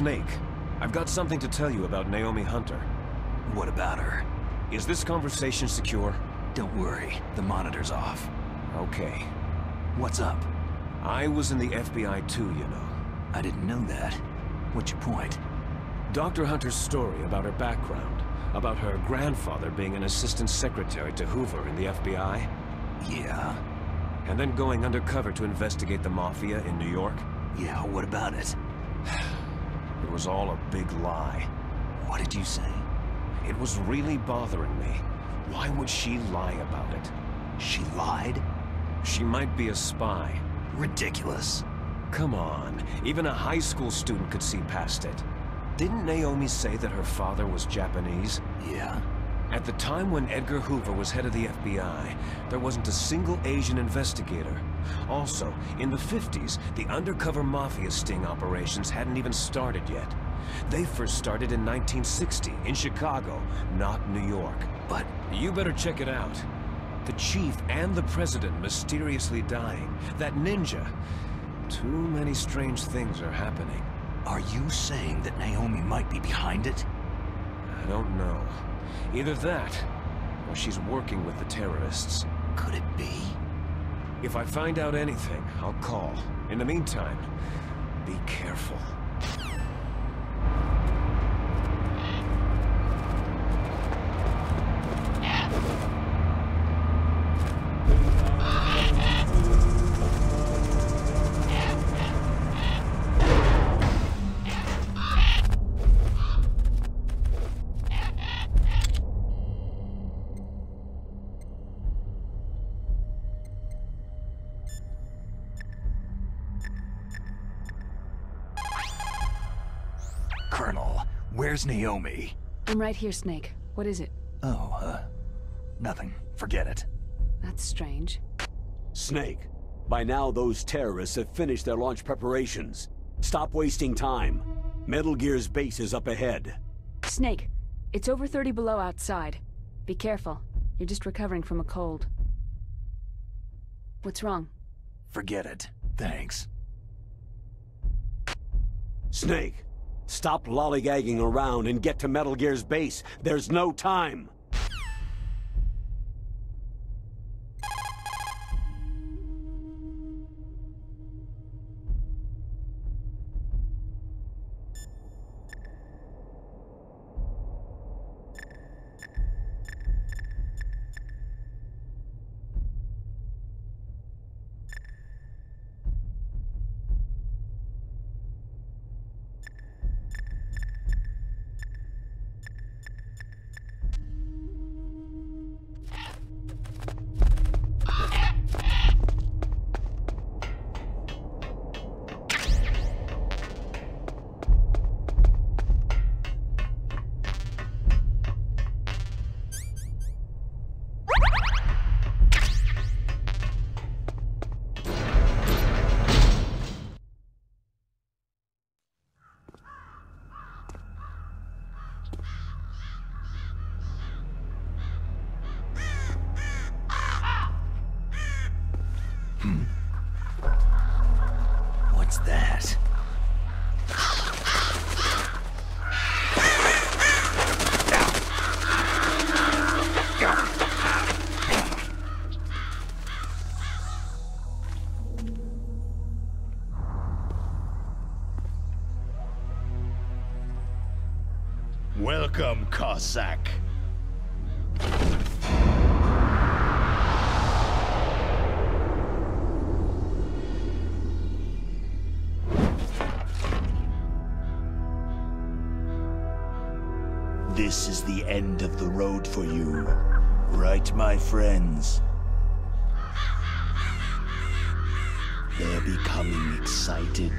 Snake, I've got something to tell you about Naomi Hunter. What about her? Is this conversation secure? Don't worry, the monitor's off. Okay. What's up? I was in the FBI too, you know. I didn't know that. What's your point? Dr. Hunter's story about her background, about her grandfather being an assistant secretary to Hoover in the FBI. Yeah? And then going undercover to investigate the Mafia in New York. Yeah, what about it? It was all a big lie. What did you say? It was really bothering me. Why would she lie about it? She lied? She might be a spy. Ridiculous. Come on, even a high school student could see past it. Didn't Naomi say that her father was Japanese? Yeah. At the time when Edgar Hoover was head of the FBI, there wasn't a single Asian investigator. Also, in the 50s, the undercover Mafia sting operations hadn't even started yet. They first started in 1960, in Chicago, not New York. But you better check it out. The chief and the president mysteriously dying. That ninja. Too many strange things are happening. Are you saying that Naomi might be behind it? I don't know. Either that, or she's working with the terrorists. Could it be? If I find out anything, I'll call. In the meantime, be careful. Colonel, where's Naomi? I'm right here, Snake. What is it? Oh, nothing. Forget it. That's strange. Snake, by now those terrorists have finished their launch preparations. Stop wasting time. Metal Gear's base is up ahead. Snake, it's over 30 below outside. Be careful. You're just recovering from a cold. What's wrong? Forget it. Thanks. Snake, stop lollygagging around and get to Metal Gear's base. There's no time. What's that? Welcome, Cossack. This is the end of the road for you, right, my friends? They're becoming excited.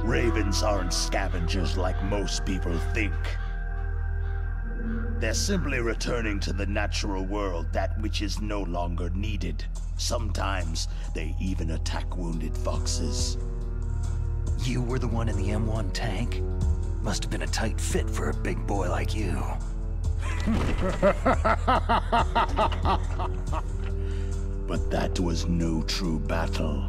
Ravens aren't scavengers like most people think. They're simply returning to the natural world, that which is no longer needed. Sometimes they even attack wounded foxes. You were the one in the M1 tank? Must have been a tight fit for a big boy like you. But that was no true battle.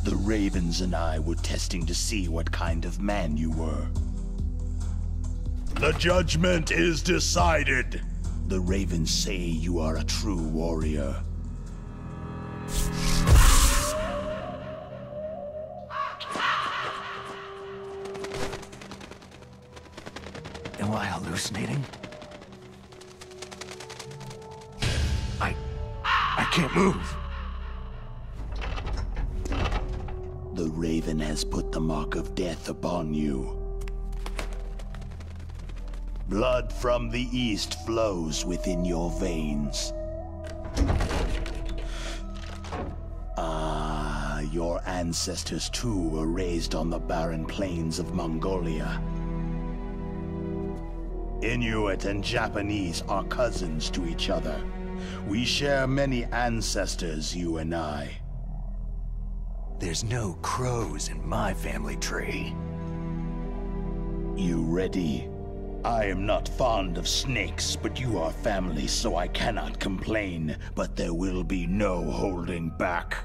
The Ravens and I were testing to see what kind of man you were. The judgment is decided. The Ravens say you are a true warrior. Am I hallucinating? I can't move. The Raven has put the mark of death upon you. Blood from the east flows within your veins. Your ancestors too were raised on the barren plains of Mongolia. Inuit and Japanese are cousins to each other. We share many ancestors, you and I. There's no crows in my family tree. You ready? I am not fond of snakes, but you are family, so I cannot complain. But there will be no holding back.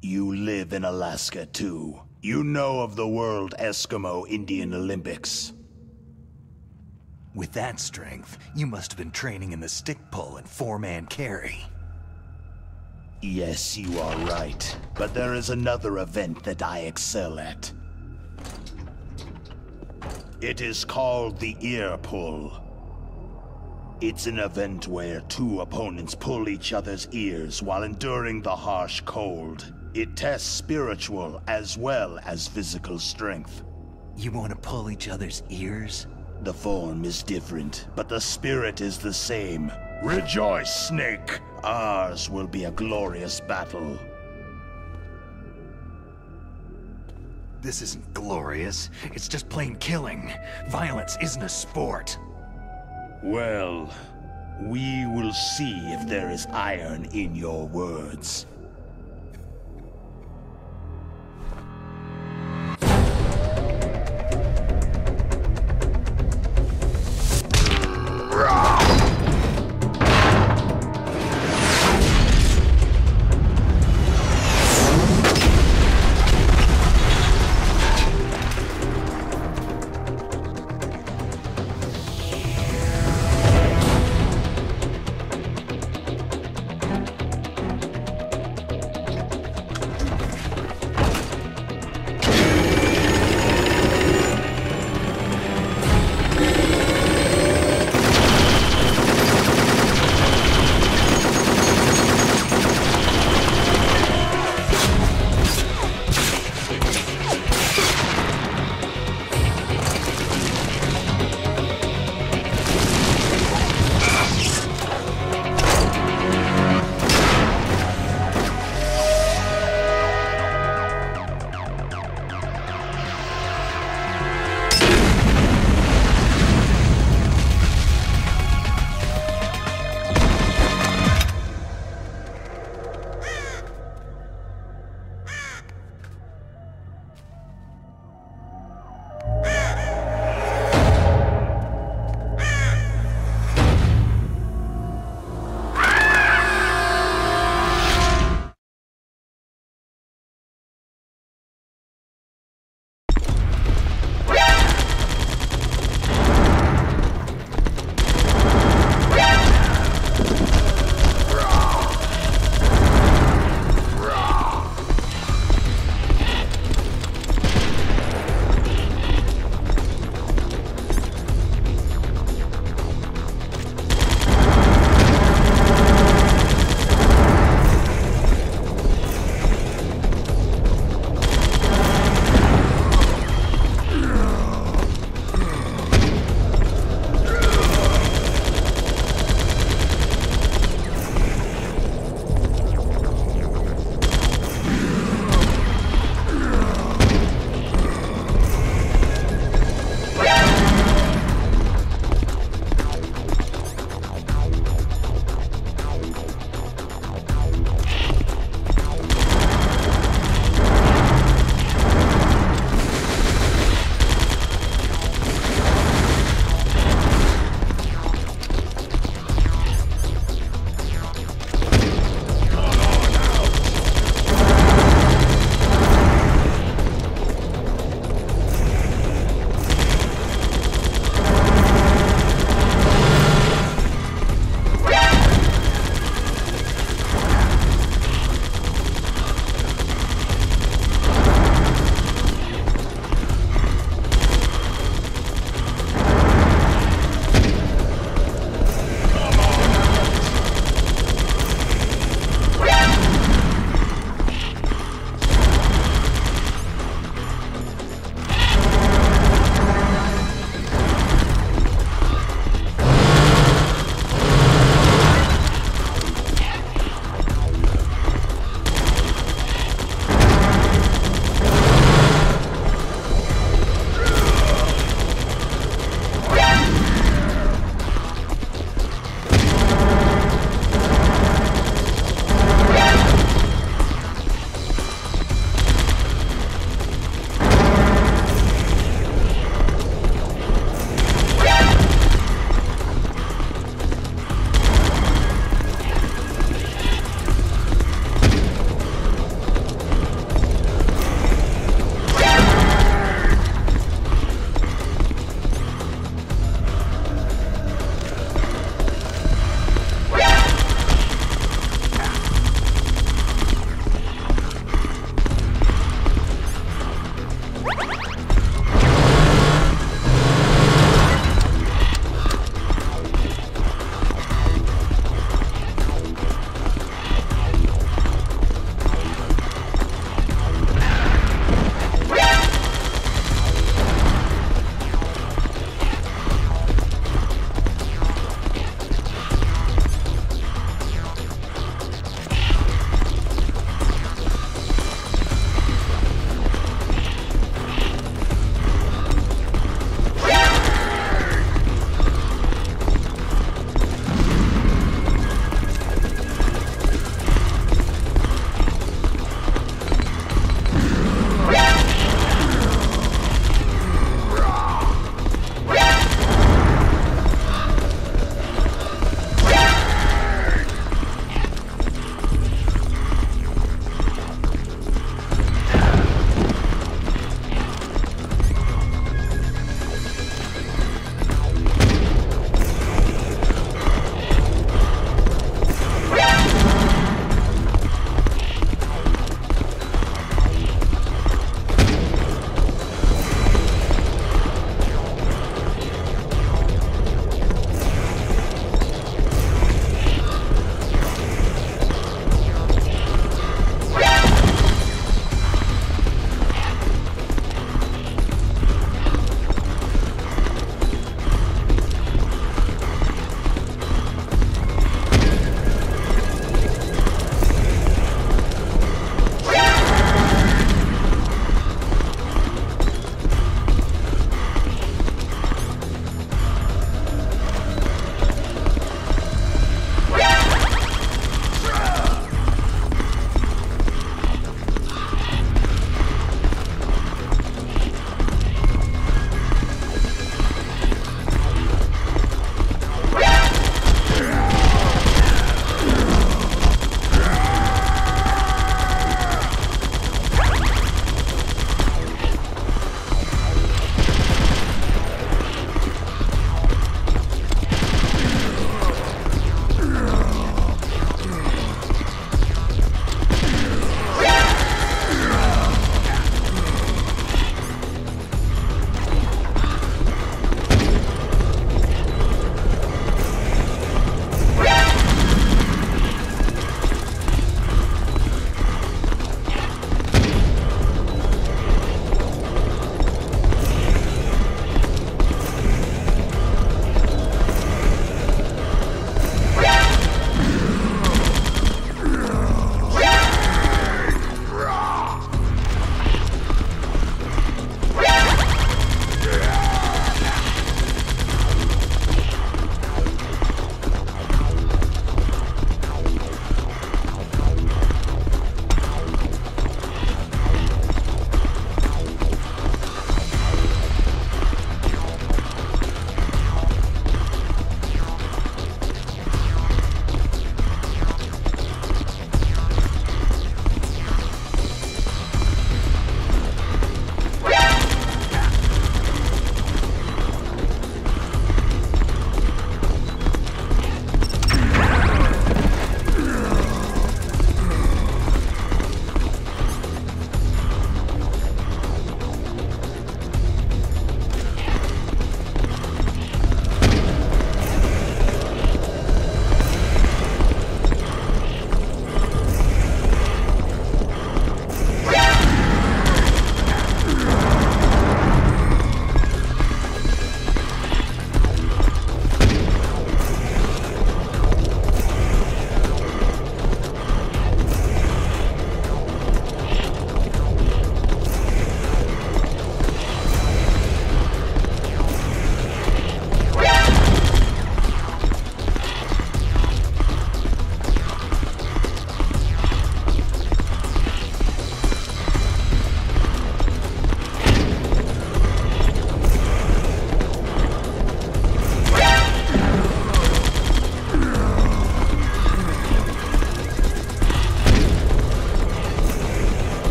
You live in Alaska, too. You know of the World Eskimo Indian Olympics. With that strength, you must have been training in the stick pull and four-man carry. Yes, you are right. But there is another event that I excel at. It is called the ear pull. It's an event where two opponents pull each other's ears while enduring the harsh cold. It tests spiritual as well as physical strength. You want to pull each other's ears? The form is different, but the spirit is the same. Rejoice, Snake! Ours will be a glorious battle. This isn't glorious. It's just plain killing. Violence isn't a sport. Well, we will see if there is iron in your words.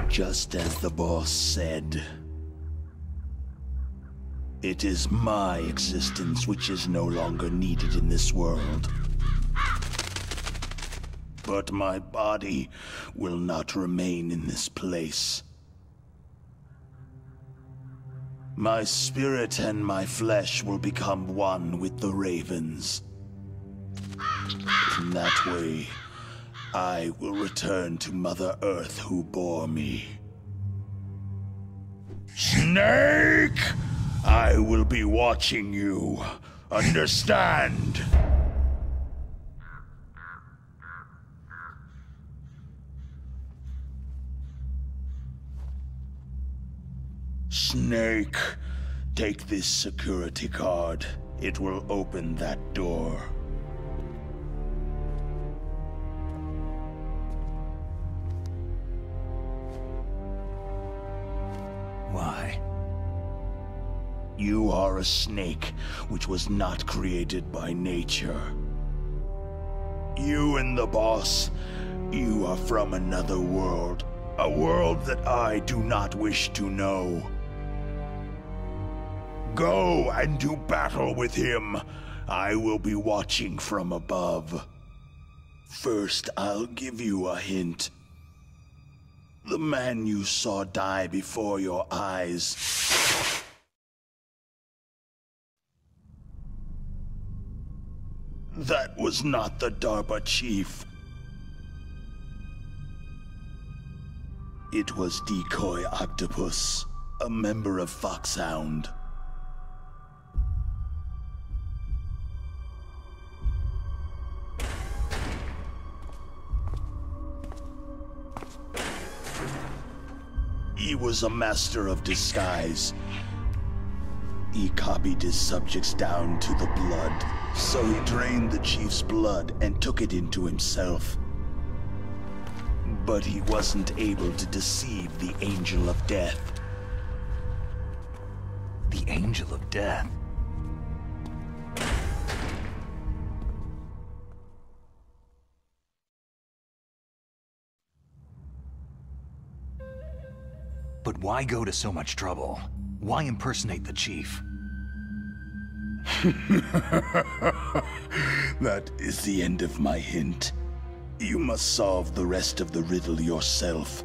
Just as the boss said. It is my existence which is no longer needed in this world. But my body will not remain in this place. My spirit and my flesh will become one with the ravens. In that way, I will return to Mother Earth who bore me. Snake! I will be watching you. Understand? Snake, take this security card. It will open that door. Why? You are a snake, which was not created by nature. You and the boss, you are from another world. A world that I do not wish to know. Go and do battle with him. I will be watching from above. First, I'll give you a hint. The man you saw die before your eyes. That was not the DARPA chief. It was Decoy Octopus, a member of Foxhound. He was a master of disguise. He copied his subjects down to the blood, so he drained the chief's blood and took it into himself. But he wasn't able to deceive the Angel of Death. The Angel of Death? But why go to so much trouble? Why impersonate the chief? That is the end of my hint. You must solve the rest of the riddle yourself.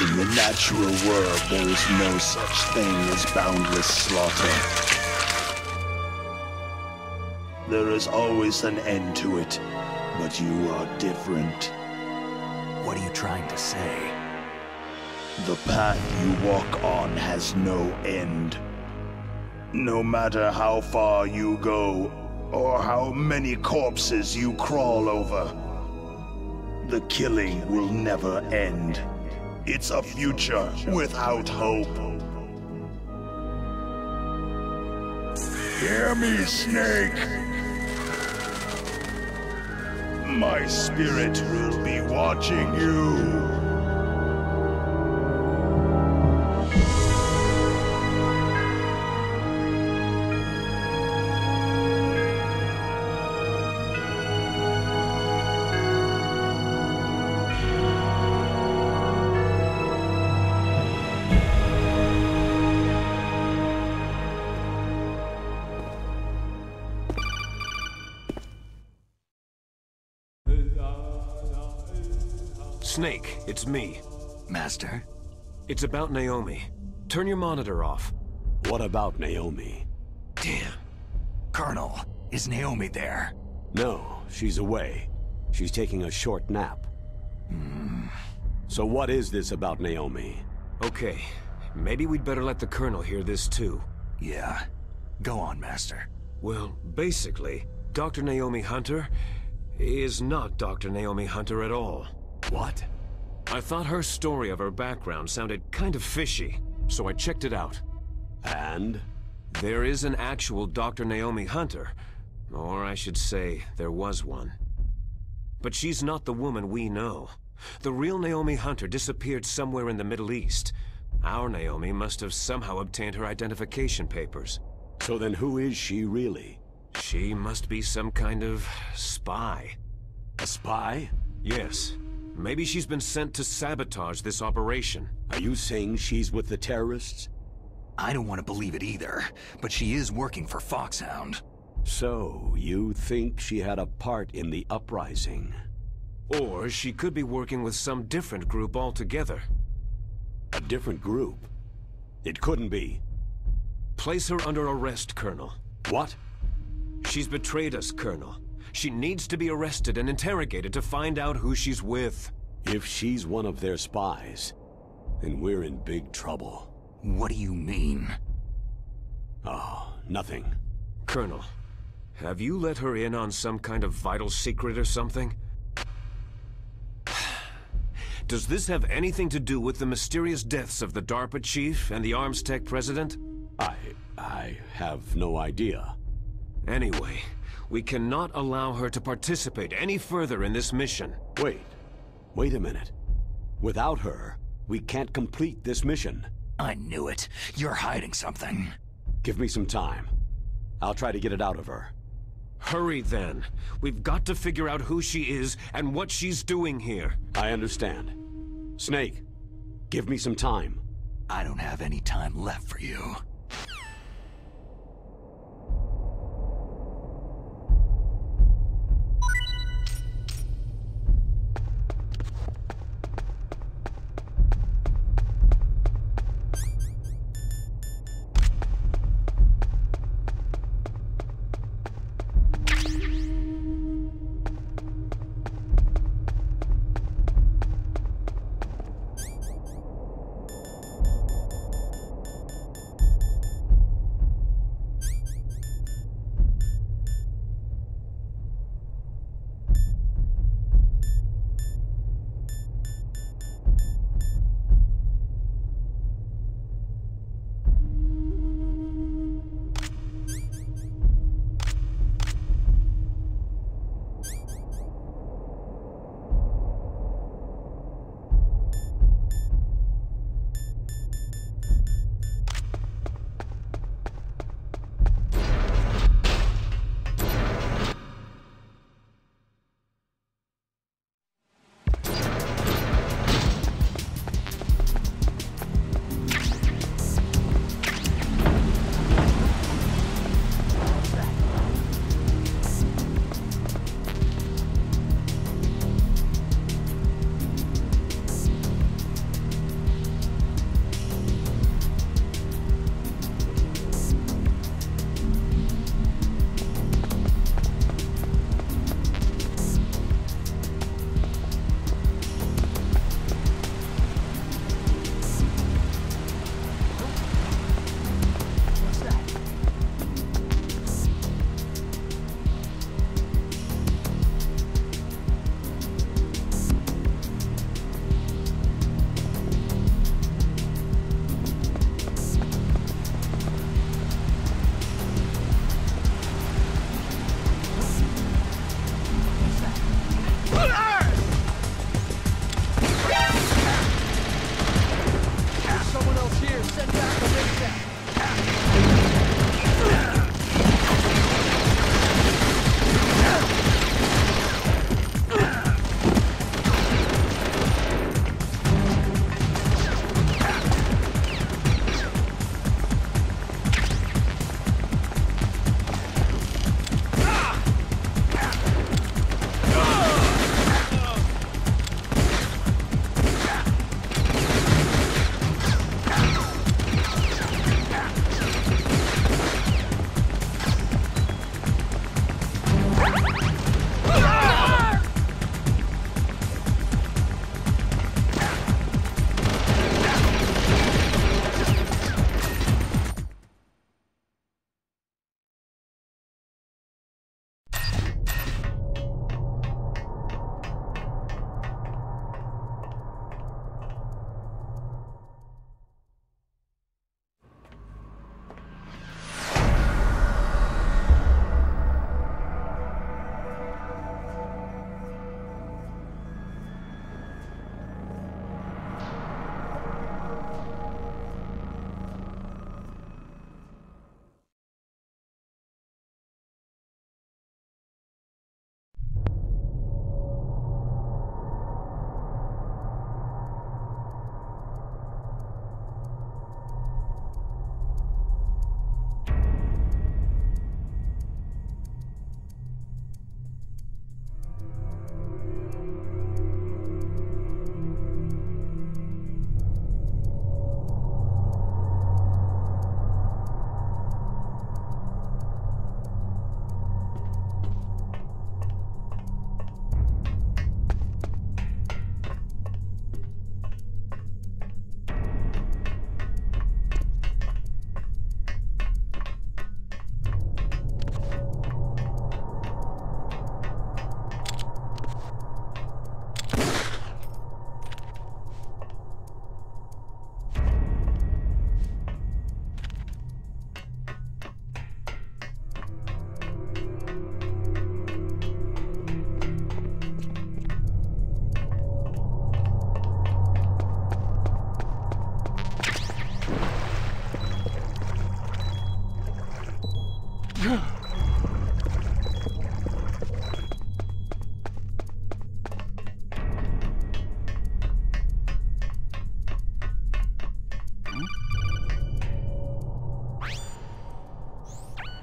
In the natural world, there is no such thing as boundless slaughter. There is always an end to it, but you are different. What are you trying to say? The path you walk on has no end. No matter how far you go, or how many corpses you crawl over, the killing will never end. It's a future without hope. Hear me, Snake. My spirit will be watching you. Snake, it's me. Master? It's about Naomi. Turn your monitor off. What about Naomi? Damn. Colonel, is Naomi there? No, she's away. She's taking a short nap. So what is this about Naomi? Okay, maybe we'd better let the Colonel hear this too. Yeah. Go on, Master. Well, basically, Dr. Naomi Hunter is not Dr. Naomi Hunter at all. What? I thought her story of her background sounded kind of fishy, so I checked it out. And? There is an actual Dr. Naomi Hunter, or I should say, there was one. But she's not the woman we know. The real Naomi Hunter disappeared somewhere in the Middle East. Our Naomi must have somehow obtained her identification papers. So then who is she really? She must be some kind of spy. A spy? Yes. Maybe she's been sent to sabotage this operation. Are you saying she's with the terrorists? I don't want to believe it either, but she is working for Foxhound. So, you think she had a part in the uprising? Or she could be working with some different group altogether. A different group? It couldn't be. Place her under arrest, Colonel. What? She's betrayed us, Colonel. She needs to be arrested and interrogated to find out who she's with. If she's one of their spies, then we're in big trouble. What do you mean? Oh, nothing. Colonel, have you let her in on some kind of vital secret or something? Does this have anything to do with the mysterious deaths of the DARPA chief and the Arms Tech president? I have no idea. Anyway, we cannot allow her to participate any further in this mission. Wait a minute. Without her, we can't complete this mission. I knew it. You're hiding something. Give me some time. I'll try to get it out of her. Hurry then. We've got to figure out who she is and what she's doing here. I understand. Snake, give me some time. I don't have any time left for you.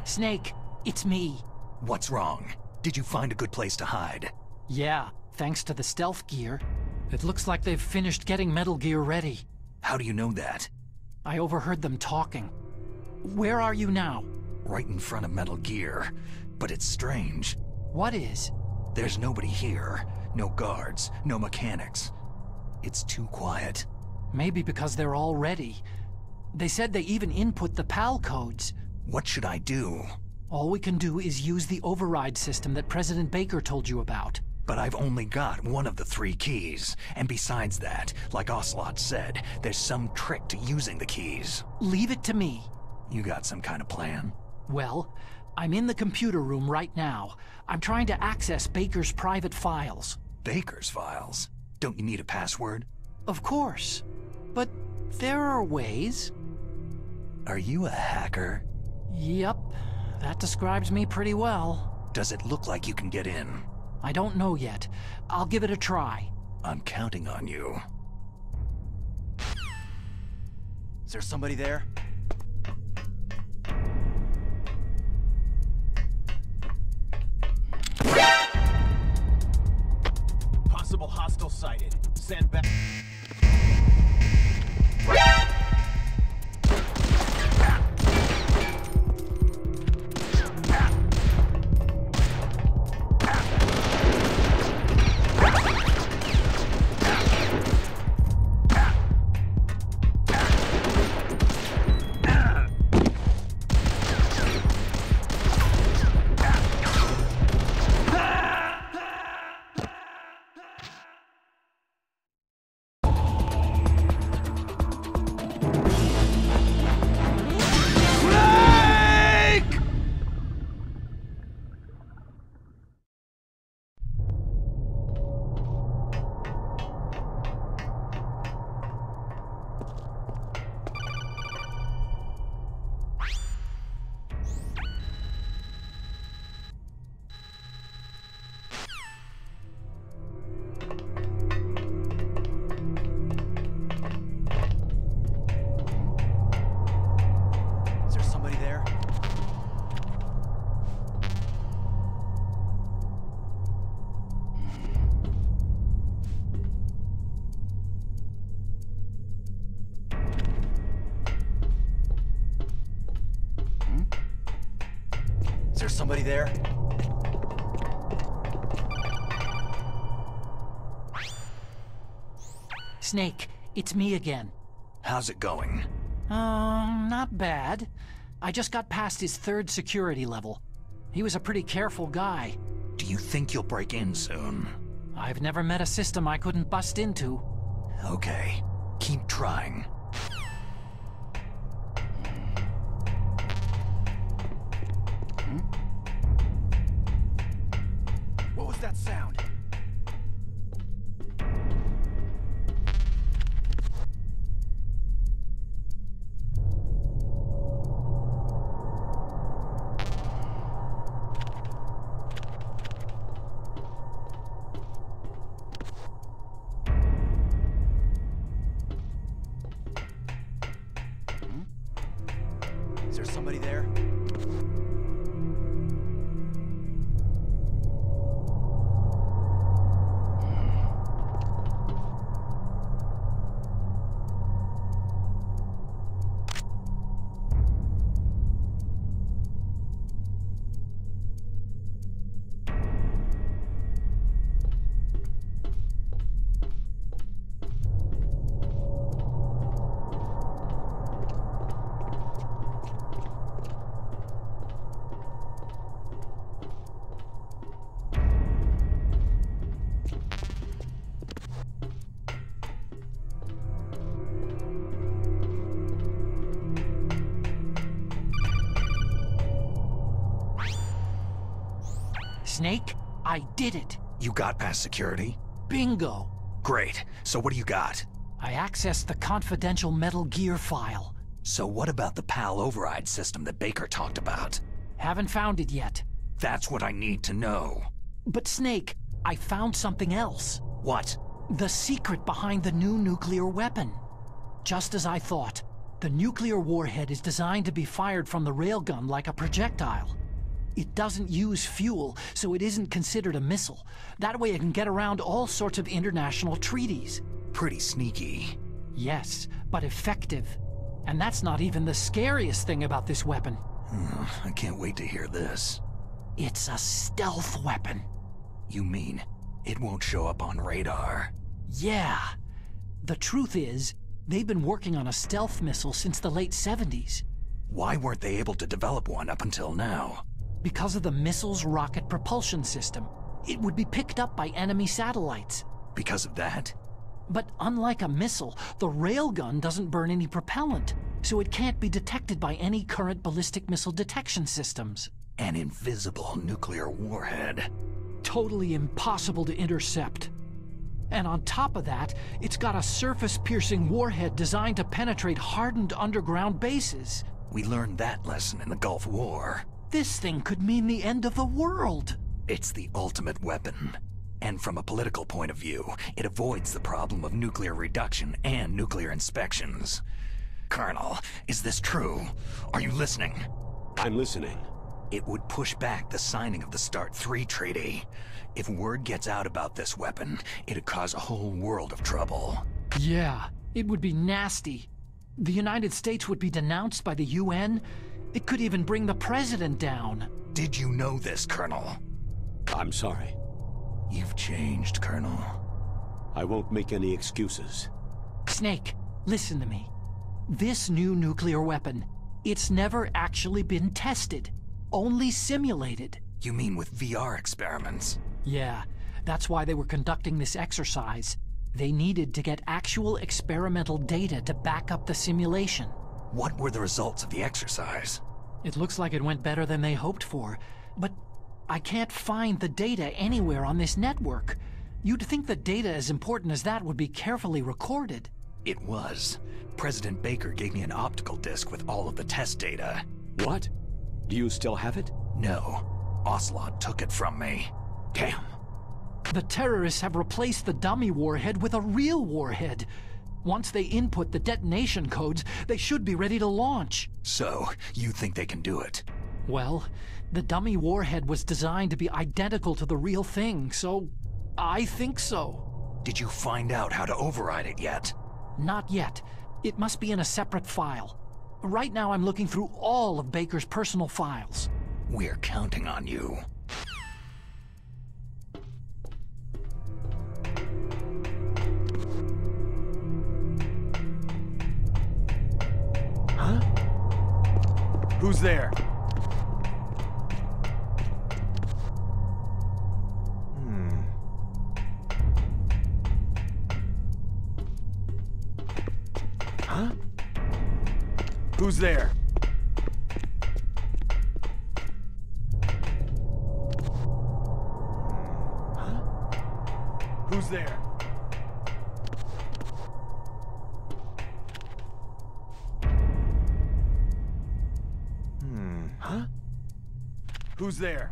Snake, it's me. What's wrong? Did you find a good place to hide? Yeah, thanks to the stealth gear. It looks like they've finished getting Metal Gear ready. How do you know that? I overheard them talking. Where are you now? Right in front of Metal Gear. But it's strange. What is? There's nobody here. No guards, no mechanics. It's too quiet. Maybe because they're all ready. They said they even input the PAL codes. What should I do? All we can do is use the override system that President Baker told you about. But I've only got one of the 3 keys. And besides that, like Ocelot said, there's some trick to using the keys. Leave it to me. You got some kind of plan? Well, I'm in the computer room right now. I'm trying to access Baker's private files. Baker's files? Don't you need a password? Of course. But there are ways. Are you a hacker? Yep, that describes me pretty well. Does it look like you can get in? I don't know yet. I'll give it a try. I'm counting on you. Is there somebody there? Possible hostile sighted. Send back. Is there somebody there? Snake, it's me again. How's it going? Not bad. I just got past his 3rd security level. He was a pretty careful guy. Do you think you'll break in soon? I've never met a system I couldn't bust into. Okay, keep trying. What was that sound? Is there somebody there? Snake, I did it. You got past security? Bingo. Great. So what do you got? I accessed the confidential Metal Gear file. So what about the PAL override system that Baker talked about? Haven't found it yet. That's what I need to know. But Snake, I found something else. What? The secret behind the new nuclear weapon. Just as I thought, the nuclear warhead is designed to be fired from the railgun like a projectile. It doesn't use fuel, so it isn't considered a missile. That way it can get around all sorts of international treaties. Pretty sneaky. Yes, but effective. And that's not even the scariest thing about this weapon. I can't wait to hear this. It's a stealth weapon. You mean it won't show up on radar? Yeah. The truth is, they've been working on a stealth missile since the late 70s. Why weren't they able to develop one up until now? Because of the missile's rocket propulsion system. It would be picked up by enemy satellites. Because of that? But unlike a missile, the railgun doesn't burn any propellant, so it can't be detected by any current ballistic missile detection systems. An invisible nuclear warhead. Totally impossible to intercept. And on top of that, it's got a surface-piercing warhead designed to penetrate hardened underground bases. We learned that lesson in the Gulf War. This thing could mean the end of the world. It's the ultimate weapon. And from a political point of view, it avoids the problem of nuclear reduction and nuclear inspections. Colonel, is this true? Are you listening? I'm listening. It would push back the signing of the START 3 treaty. If word gets out about this weapon, it'd cause a whole world of trouble. Yeah, it would be nasty. The United States would be denounced by the UN. It could even bring the president down. Did you know this, Colonel? I'm sorry. You've changed, Colonel. I won't make any excuses. Snake, listen to me. This new nuclear weapon, it's never actually been tested. Only simulated. You mean with VR experiments? Yeah, that's why they were conducting this exercise. They needed to get actual experimental data to back up the simulation. What were the results of the exercise? It looks like it went better than they hoped for, but I can't find the data anywhere on this network. You'd think the data as important as that would be carefully recorded. It was. President Baker gave me an optical disc with all of the test data. What? Do you still have it? No. Ocelot took it from me. Damn. The terrorists have replaced the dummy warhead with a real warhead. Once they input the detonation codes, they should be ready to launch. So, you think they can do it? Well, the dummy warhead was designed to be identical to the real thing, so I think so. Did you find out how to override it yet? Not yet. It must be in a separate file. Right now I'm looking through all of Baker's personal files. We're counting on you. Huh? Who's there? Huh? Who's there? Huh? Who's there? Huh? Who's there?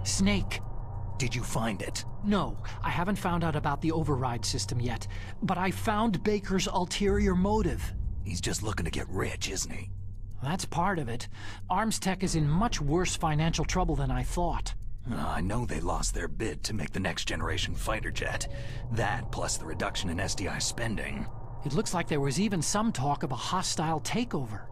Snake. Did you find it? No, I haven't found out about the override system yet, but I found Baker's ulterior motive. He's just looking to get rich, isn't he? That's part of it. Arms Tech is in much worse financial trouble than I thought. I know they lost their bid to make the next generation fighter jet. That, plus the reduction in SDI spending. It looks like there was even some talk of a hostile takeover.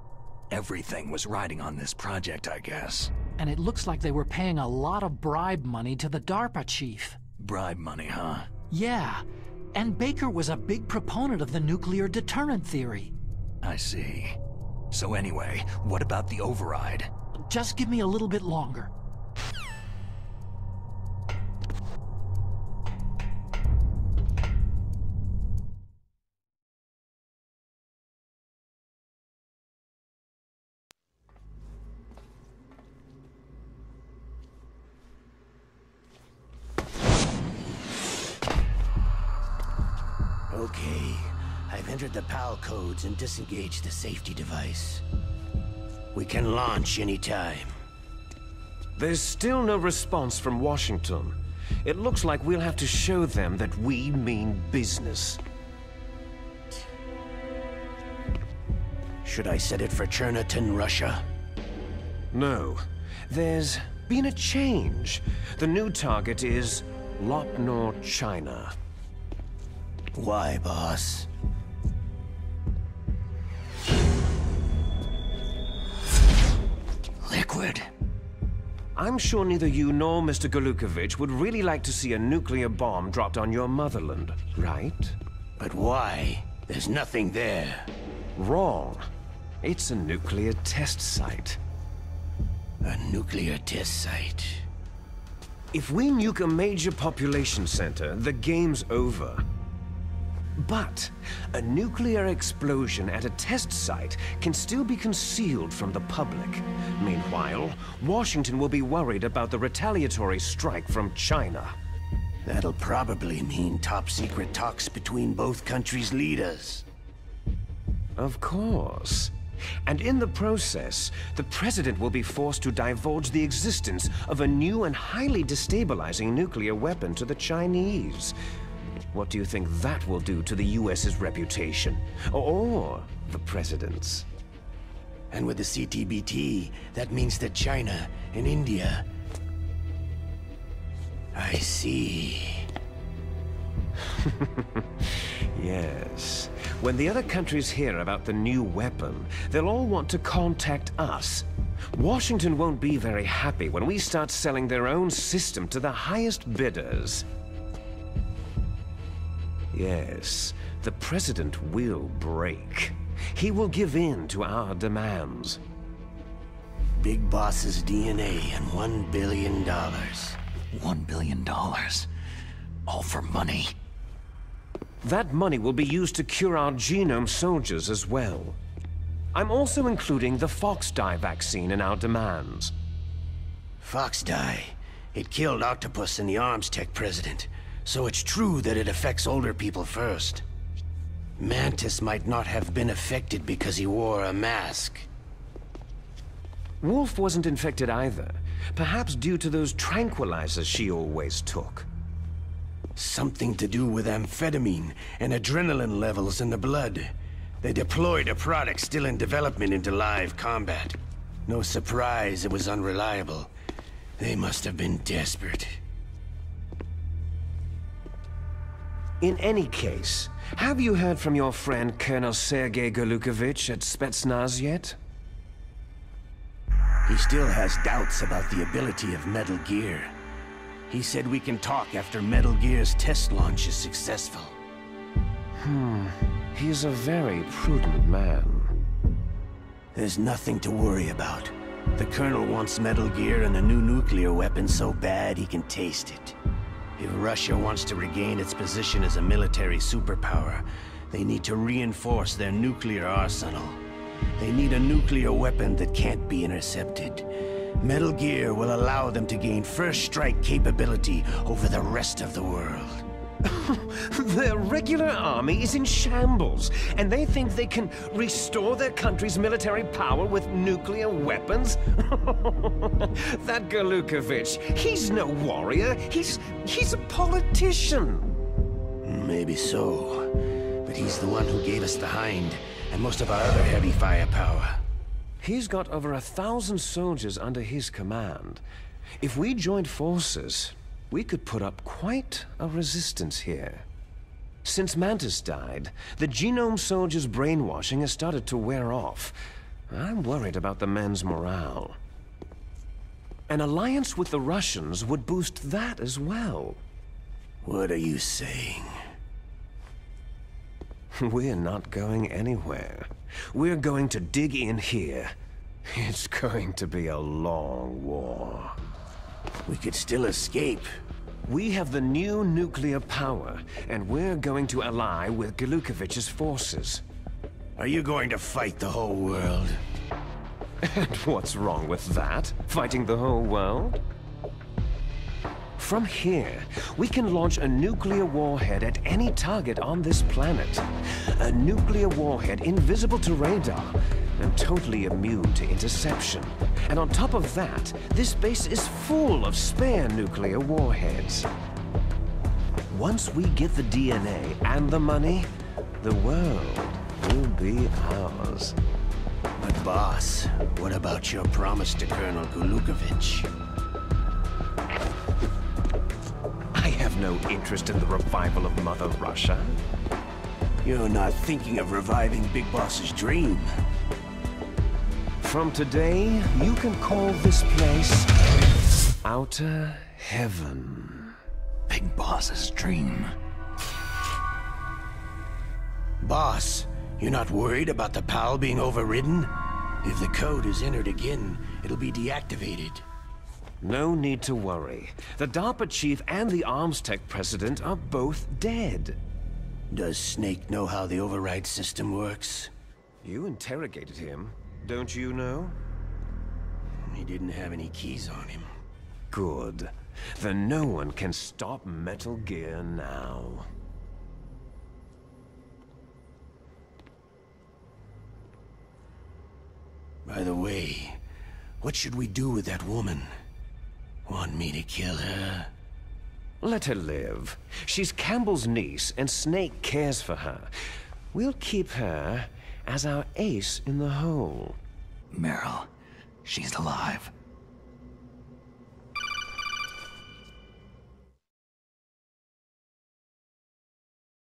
Everything was riding on this project, I guess. And it looks like they were paying a lot of bribe money to the DARPA chief. Bribe money, huh? Yeah, and Baker was a big proponent of the nuclear deterrent theory. I see. So anyway, what about the override? Just give me a little bit longer. Okay, I've entered the PAL codes and disengaged the safety device. We can launch anytime. There's still no response from Washington. It looks like we'll have to show them that we mean business. Should I set it for Cherniton, Russia? No. There's been a change. The new target is Lopnor, China. Why, boss? Liquid. I'm sure neither you nor Mr. Golukovich would really like to see a nuclear bomb dropped on your motherland, right? But why? There's nothing there. Wrong. It's a nuclear test site. A nuclear test site. If we nuke a major population center, the game's over. But a nuclear explosion at a test site can still be concealed from the public. Meanwhile, Washington will be worried about the retaliatory strike from China. That'll probably mean top-secret talks between both countries' leaders. Of course. And in the process, the president will be forced to divulge the existence of a new and highly destabilizing nuclear weapon to the Chinese. What do you think that will do to the US's reputation? Or the president's? And with the CTBT, that means that China and India... I see. Yes. When the other countries hear about the new weapon, they'll all want to contact us. Washington won't be very happy when we start selling their own system to the highest bidders. Yes, the president will break. He will give in to our demands. Big Boss's DNA and $1 billion. $1 billion? All for money? That money will be used to cure our genome soldiers as well. I'm also including the Fox-dye vaccine in our demands. Fox-dye? It killed Octopus and the Arms Tech president. So it's true that it affects older people first. Mantis might not have been affected because he wore a mask. Wolf wasn't infected either. Perhaps due to those tranquilizers she always took. Something to do with amphetamine and adrenaline levels in the blood. They deployed a product still in development into live combat. No surprise it was unreliable. They must have been desperate. In any case, have you heard from your friend Colonel Sergei Golukovich at Spetsnaz yet? He still has doubts about the ability of Metal Gear. He said we can talk after Metal Gear's test launch is successful. He's a very prudent man. There's nothing to worry about. The Colonel wants Metal Gear and a new nuclear weapon so bad he can taste it. If Russia wants to regain its position as a military superpower, they need to reinforce their nuclear arsenal. They need a nuclear weapon that can't be intercepted. Metal Gear will allow them to gain first strike capability over the rest of the world. Their regular army is in shambles, and they think they can restore their country's military power with nuclear weapons? That Golukovich, he's no warrior. He's a politician. Maybe so, but he's the one who gave us the Hind and most of our other heavy firepower. He's got over 1,000 soldiers under his command. If we joined forces, we could put up quite a resistance here. Since Mantis died, the Genome Soldier's brainwashing has started to wear off. I'm worried about the men's morale. An alliance with the Russians would boost that as well. What are you saying? We're not going anywhere. We're going to dig in here. It's going to be a long war. We could still escape. We have the new nuclear power, and we're going to ally with Glukovich's forces. Are you going to fight the whole world? And what's wrong with that? Fighting the whole world? From here, we can launch a nuclear warhead at any target on this planet. A nuclear warhead invisible to radar and totally immune to interception. And on top of that, this base is full of spare nuclear warheads. Once we get the DNA and the money, the world will be ours. But boss, what about your promise to Colonel Glukovich? I have no interest in the revival of Mother Russia. You're not thinking of reviving Big Boss's dream. From today, you can call this place Outer Heaven. Big Boss's dream. Boss, you're not worried about the PAL being overridden? If the code is entered again, it'll be deactivated. No need to worry. The DARPA chief and the Arms Tech president are both dead. Does Snake know how the override system works? You interrogated him, don't you know? He didn't have any keys on him. Good. Then no one can stop Metal Gear now. By the way, what should we do with that woman? Want me to kill her? Let her live. She's Campbell's niece, and Snake cares for her. We'll keep her as our ace in the hole. Meryl, she's alive.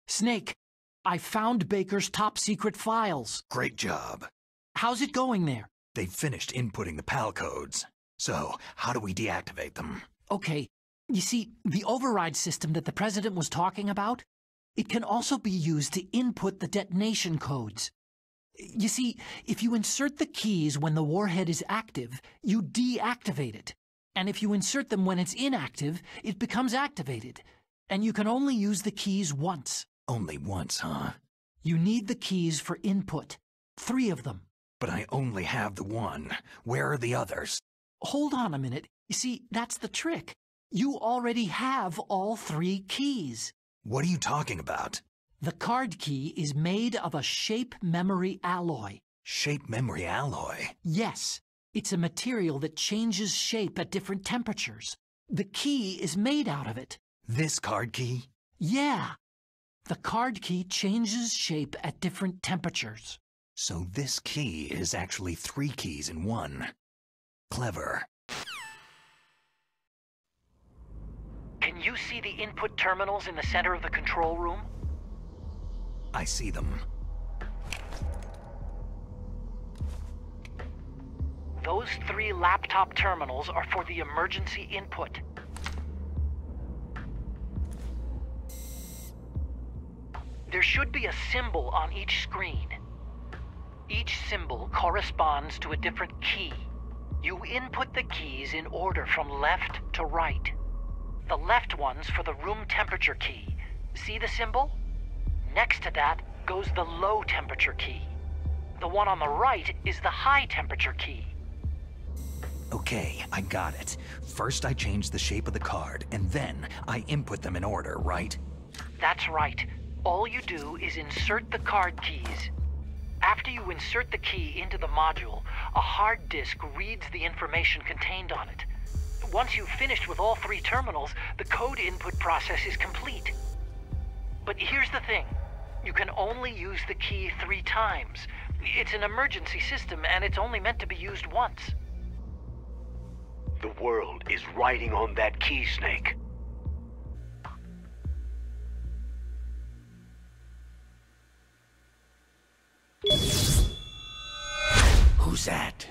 Snake, I found Baker's top-secret files. Great job. How's it going there? They've finished inputting the PAL codes. So, how do we deactivate them? Okay, you see, the override system that the President was talking about, it can also be used to input the detonation codes. You see, if you insert the keys when the warhead is active, you deactivate it. And if you insert them when it's inactive, it becomes activated. And you can only use the keys once. Only once, huh? You need the keys for input. 3 of them. But I only have the one. Where are the others? Hold on a minute. You see, that's the trick. You already have all 3 keys. What are you talking about? The card key is made of a shape memory alloy. Shape memory alloy? Yes. It's a material that changes shape at different temperatures. The key is made out of it. This card key? Yeah. The card key changes shape at different temperatures. So this key is actually 3 keys in one. Clever. Can you see the input terminals in the center of the control room? I see them. Those 3 laptop terminals are for the emergency input. There should be a symbol on each screen. Each symbol corresponds to a different key. You input the keys in order from left to right. The left one's for the room temperature key. See the symbol? Next to that goes the low temperature key. The one on the right is the high temperature key. Okay, I got it. First I change the shape of the card, and then I input them in order, right? That's right. All you do is insert the card keys. After you insert the key into the module, a hard disk reads the information contained on it. Once you've finished with all 3 terminals, the code input process is complete. But here's the thing. You can only use the key 3 times. It's an emergency system, and it's only meant to be used once. The world is riding on that key, Snake. that?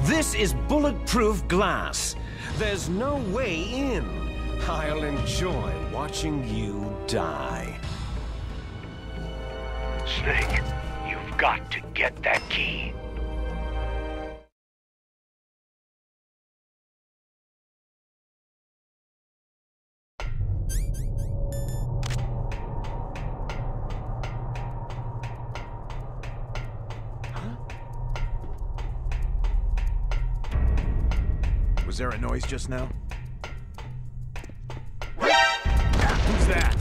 This is bulletproof glass. There's no way in. I'll enjoy watching you die. Snake, you've got to get that key. Was there a noise just now? Who's that?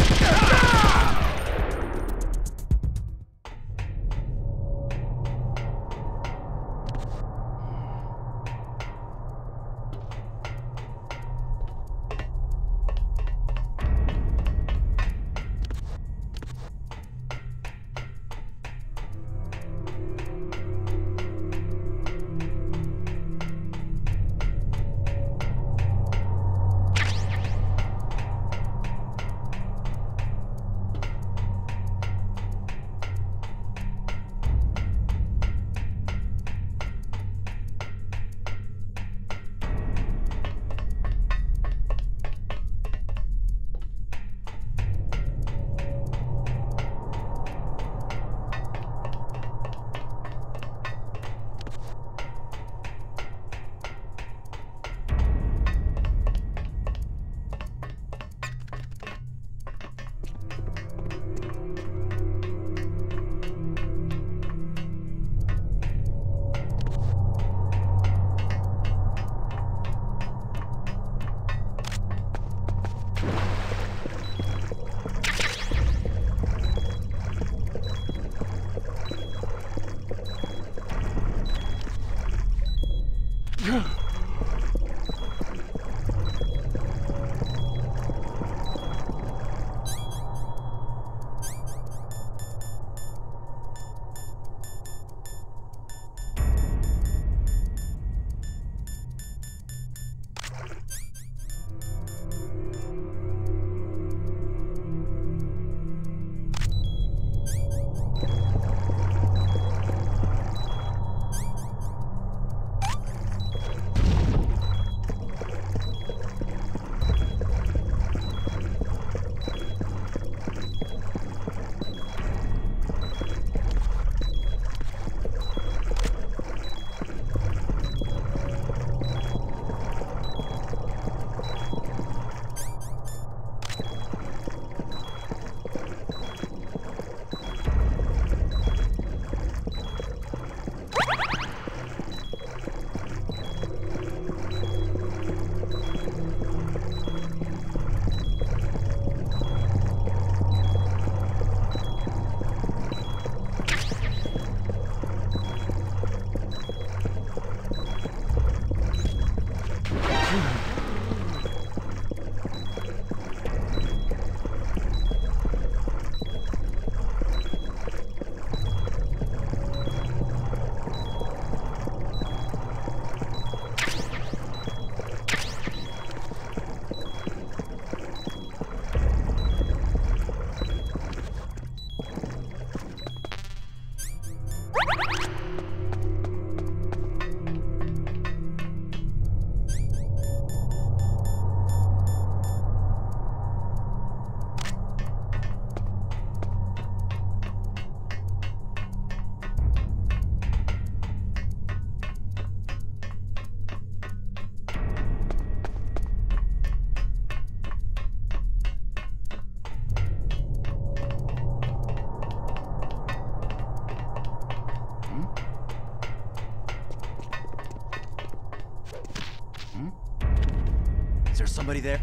Is there somebody there?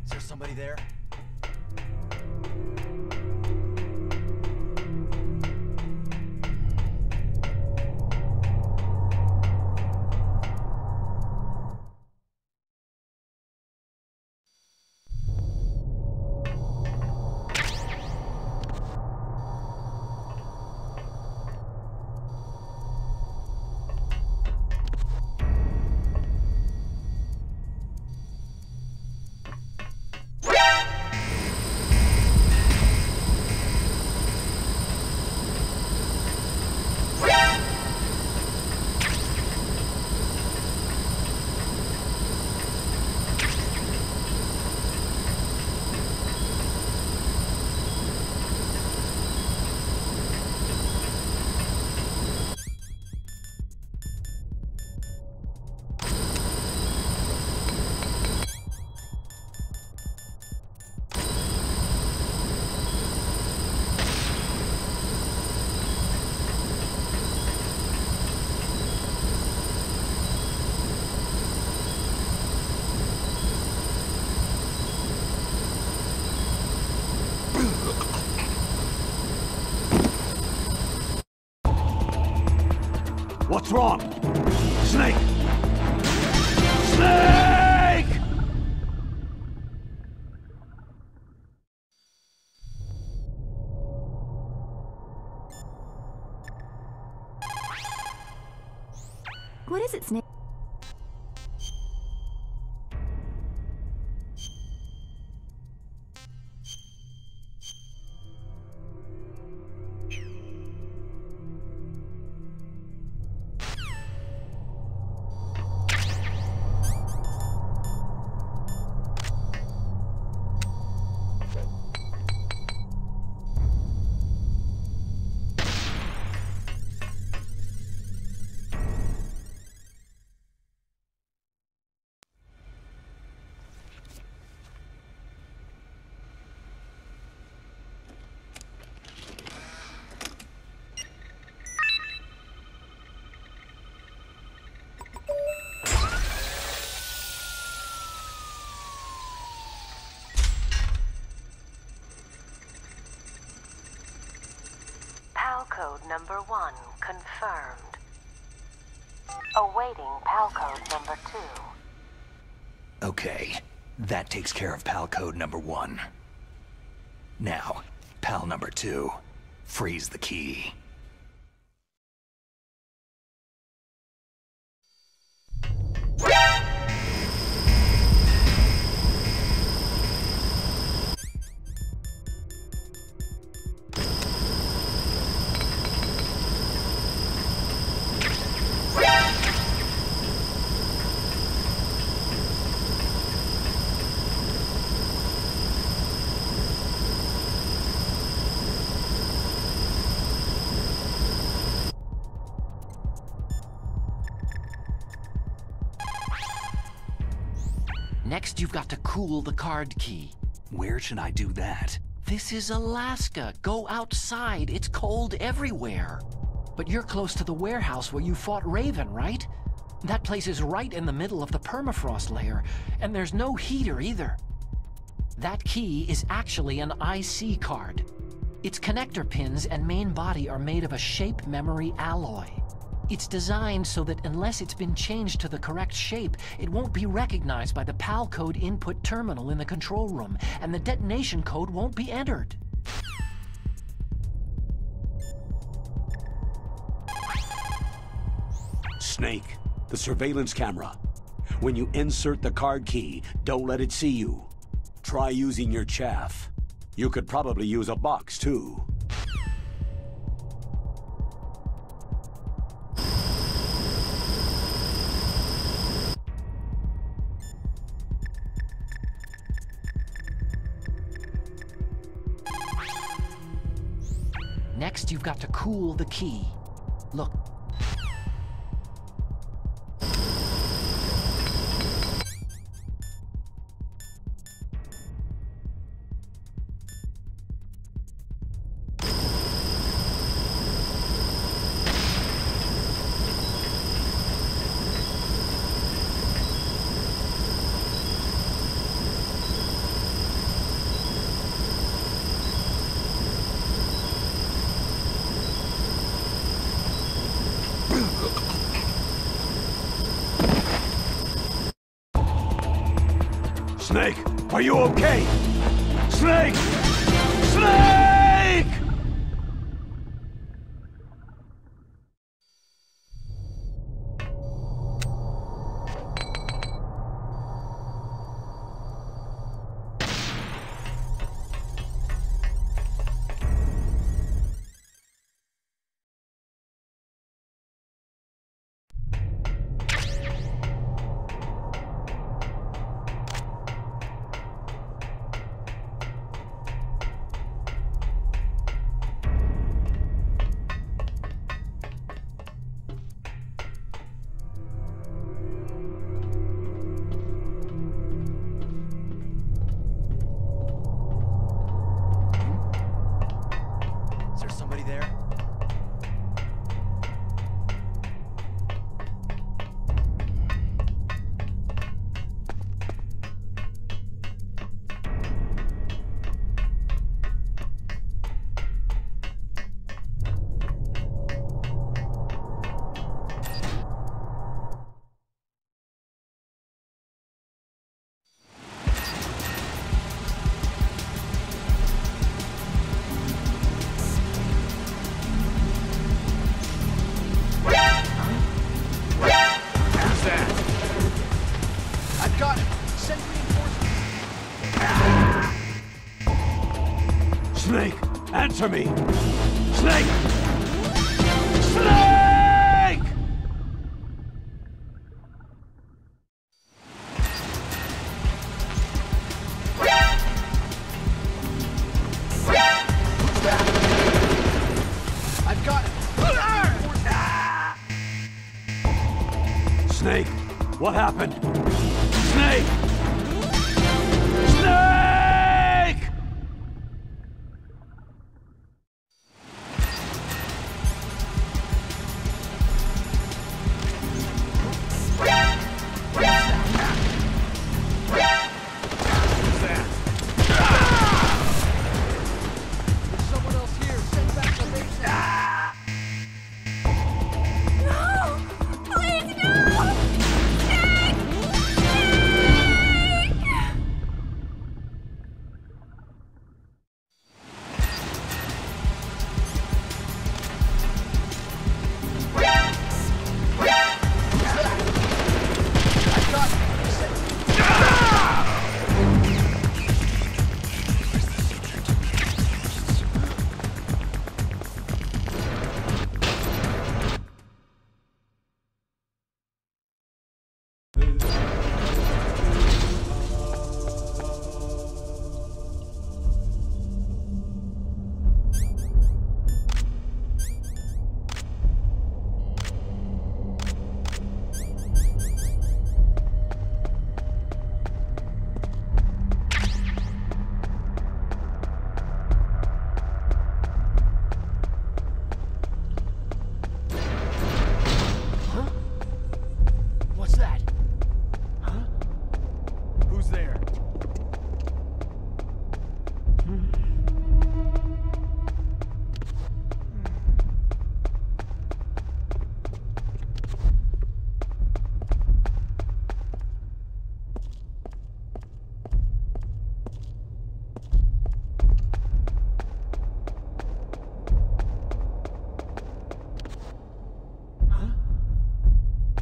Is there somebody there? What's wrong? Snake! Snake! What is it, Snake? Code number 1 confirmed. Awaiting PAL code number 2. Okay, that takes care of PAL code number 1. Now, PAL number 2, freeze the key. Next, you've got to cool the card key. Where should I do that? This is Alaska. Go outside. It's cold everywhere. But you're close to the warehouse where you fought Raven, right? That place is right in the middle of the permafrost layer, and there's no heater either. That key is actually an IC card. Its connector pins and main body are made of a shape memory alloy. It's designed so that unless it's been changed to the correct shape, it won't be recognized by the PAL code input terminal in the control room, and the detonation code won't be entered. Snake, the surveillance camera. When you insert the card key, don't let it see you. Try using your chaff. You could probably use a box, too. Next, you've got to cool the key. Look. Snake, are you okay? Snake! Snake! Answer me! Snake! Snake! I've got it! Snake, what happened? Snake! Snake! Someone else here, send back the base. Please, no!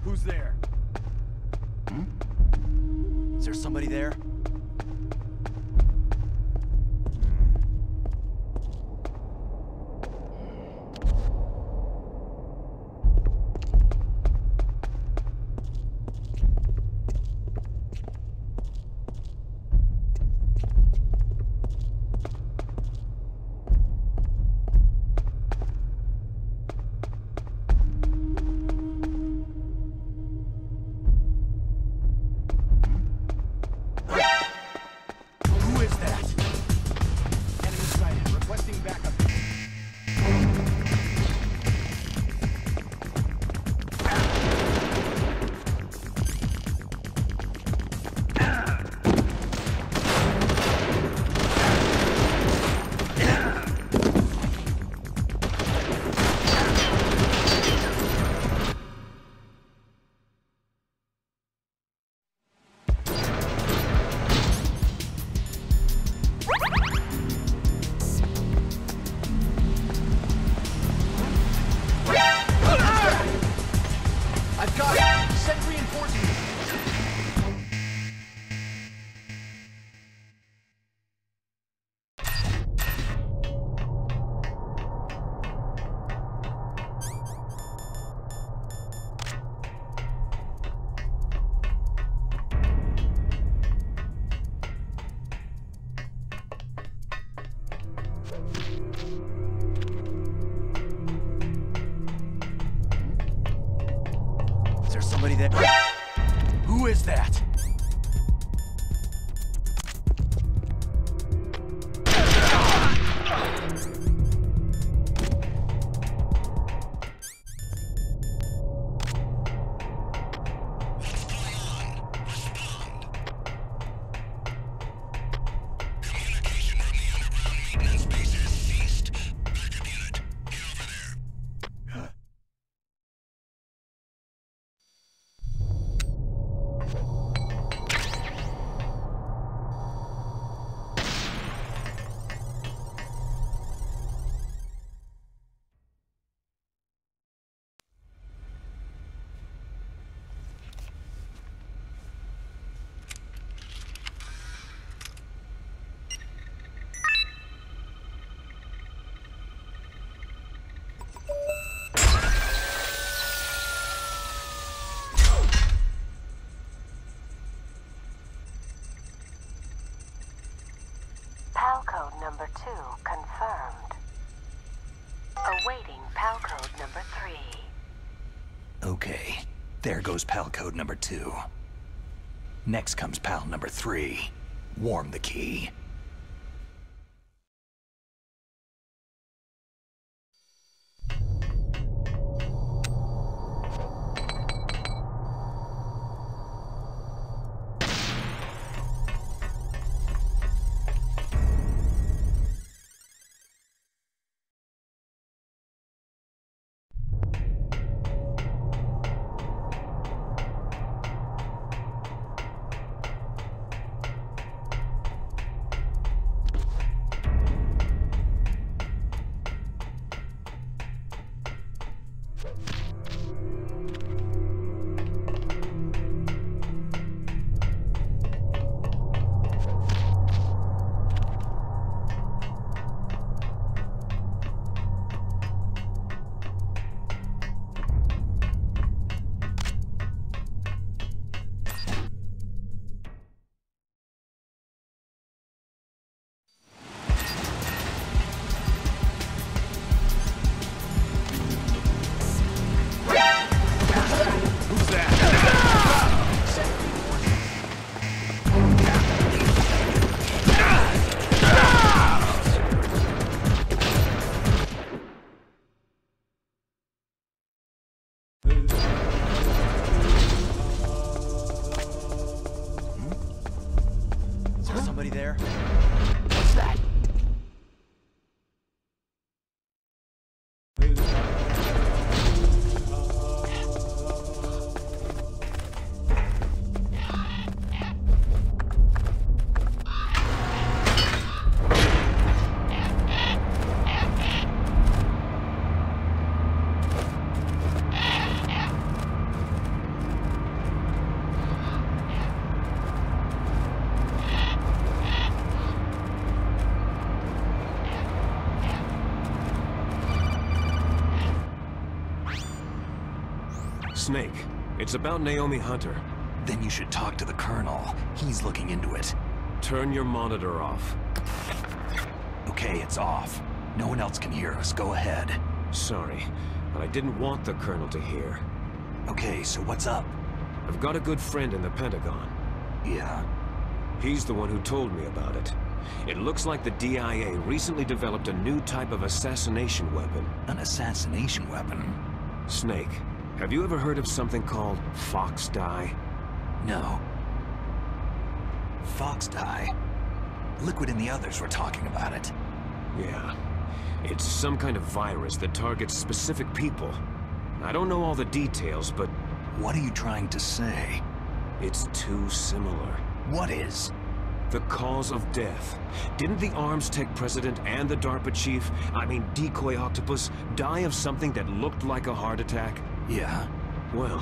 Who's there? Is there somebody there? Somebody there. Who is that? 2 confirmed. Awaiting PAL code number 3. Okay, there goes PAL code number 2. Next comes PAL number 3. Warm the key. Is there somebody there? What's that? Snake, it's about Naomi Hunter. Then you should talk to the Colonel. He's looking into it. Turn your monitor off. Okay, it's off. No one else can hear us. Go ahead. Sorry, but I didn't want the Colonel to hear. Okay, so what's up? I've got a good friend in the Pentagon. Yeah? He's the one who told me about it. It looks like the DIA recently developed a new type of assassination weapon. An assassination weapon? Snake, have you ever heard of something called Fox Dye? No. Fox Dye? Liquid and the others were talking about it. Yeah. It's some kind of virus that targets specific people. I don't know all the details, but... What are you trying to say? It's too similar. What is? The cause of death. Didn't the Arms Tech president and the DARPA chief, Decoy Octopus, die of something that looked like a heart attack? Yeah? Well,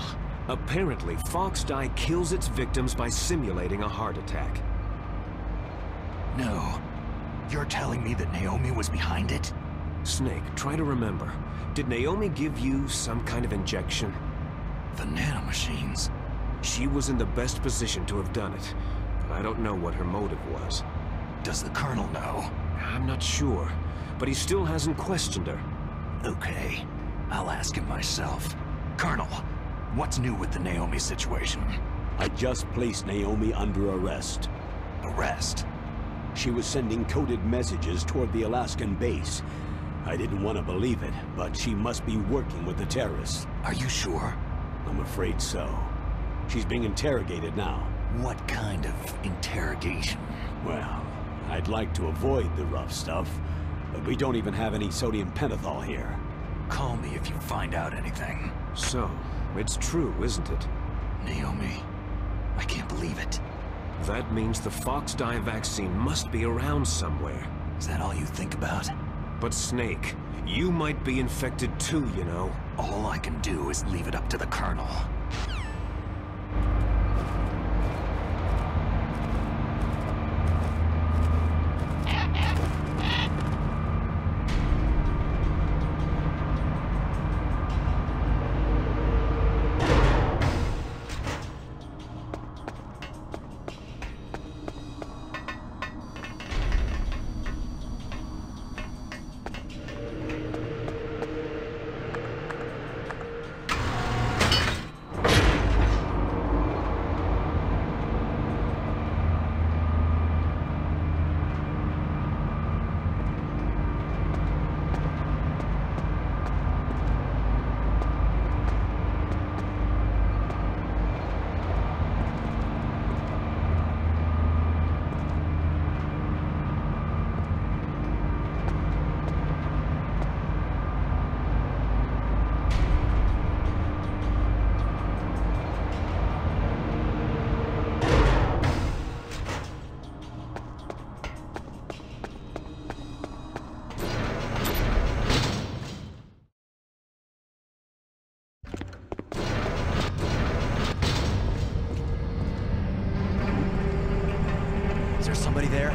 apparently Fox Dye kills its victims by simulating a heart attack. No. You're telling me that Naomi was behind it? Snake, try to remember. Did Naomi give you some kind of injection? The nanomachines. She was in the best position to have done it, but I don't know what her motive was. Does the Colonel know? I'm not sure, but he still hasn't questioned her. Okay, I'll ask him myself. Colonel, what's new with the Naomi situation? I just placed Naomi under arrest. Arrest? She was sending coded messages toward the Alaskan base. I didn't want to believe it, but she must be working with the terrorists. Are you sure? I'm afraid so. She's being interrogated now. What kind of interrogation? Well, I'd like to avoid the rough stuff, but we don't even have any sodium pentothal here. Call me if you find out anything. So, it's true, isn't it? Naomi, I can't believe it. That means the Fox Dye vaccine must be around somewhere. Is that all you think about? But Snake, you might be infected too, you know. All I can do is leave it up to the Colonel. somebody there?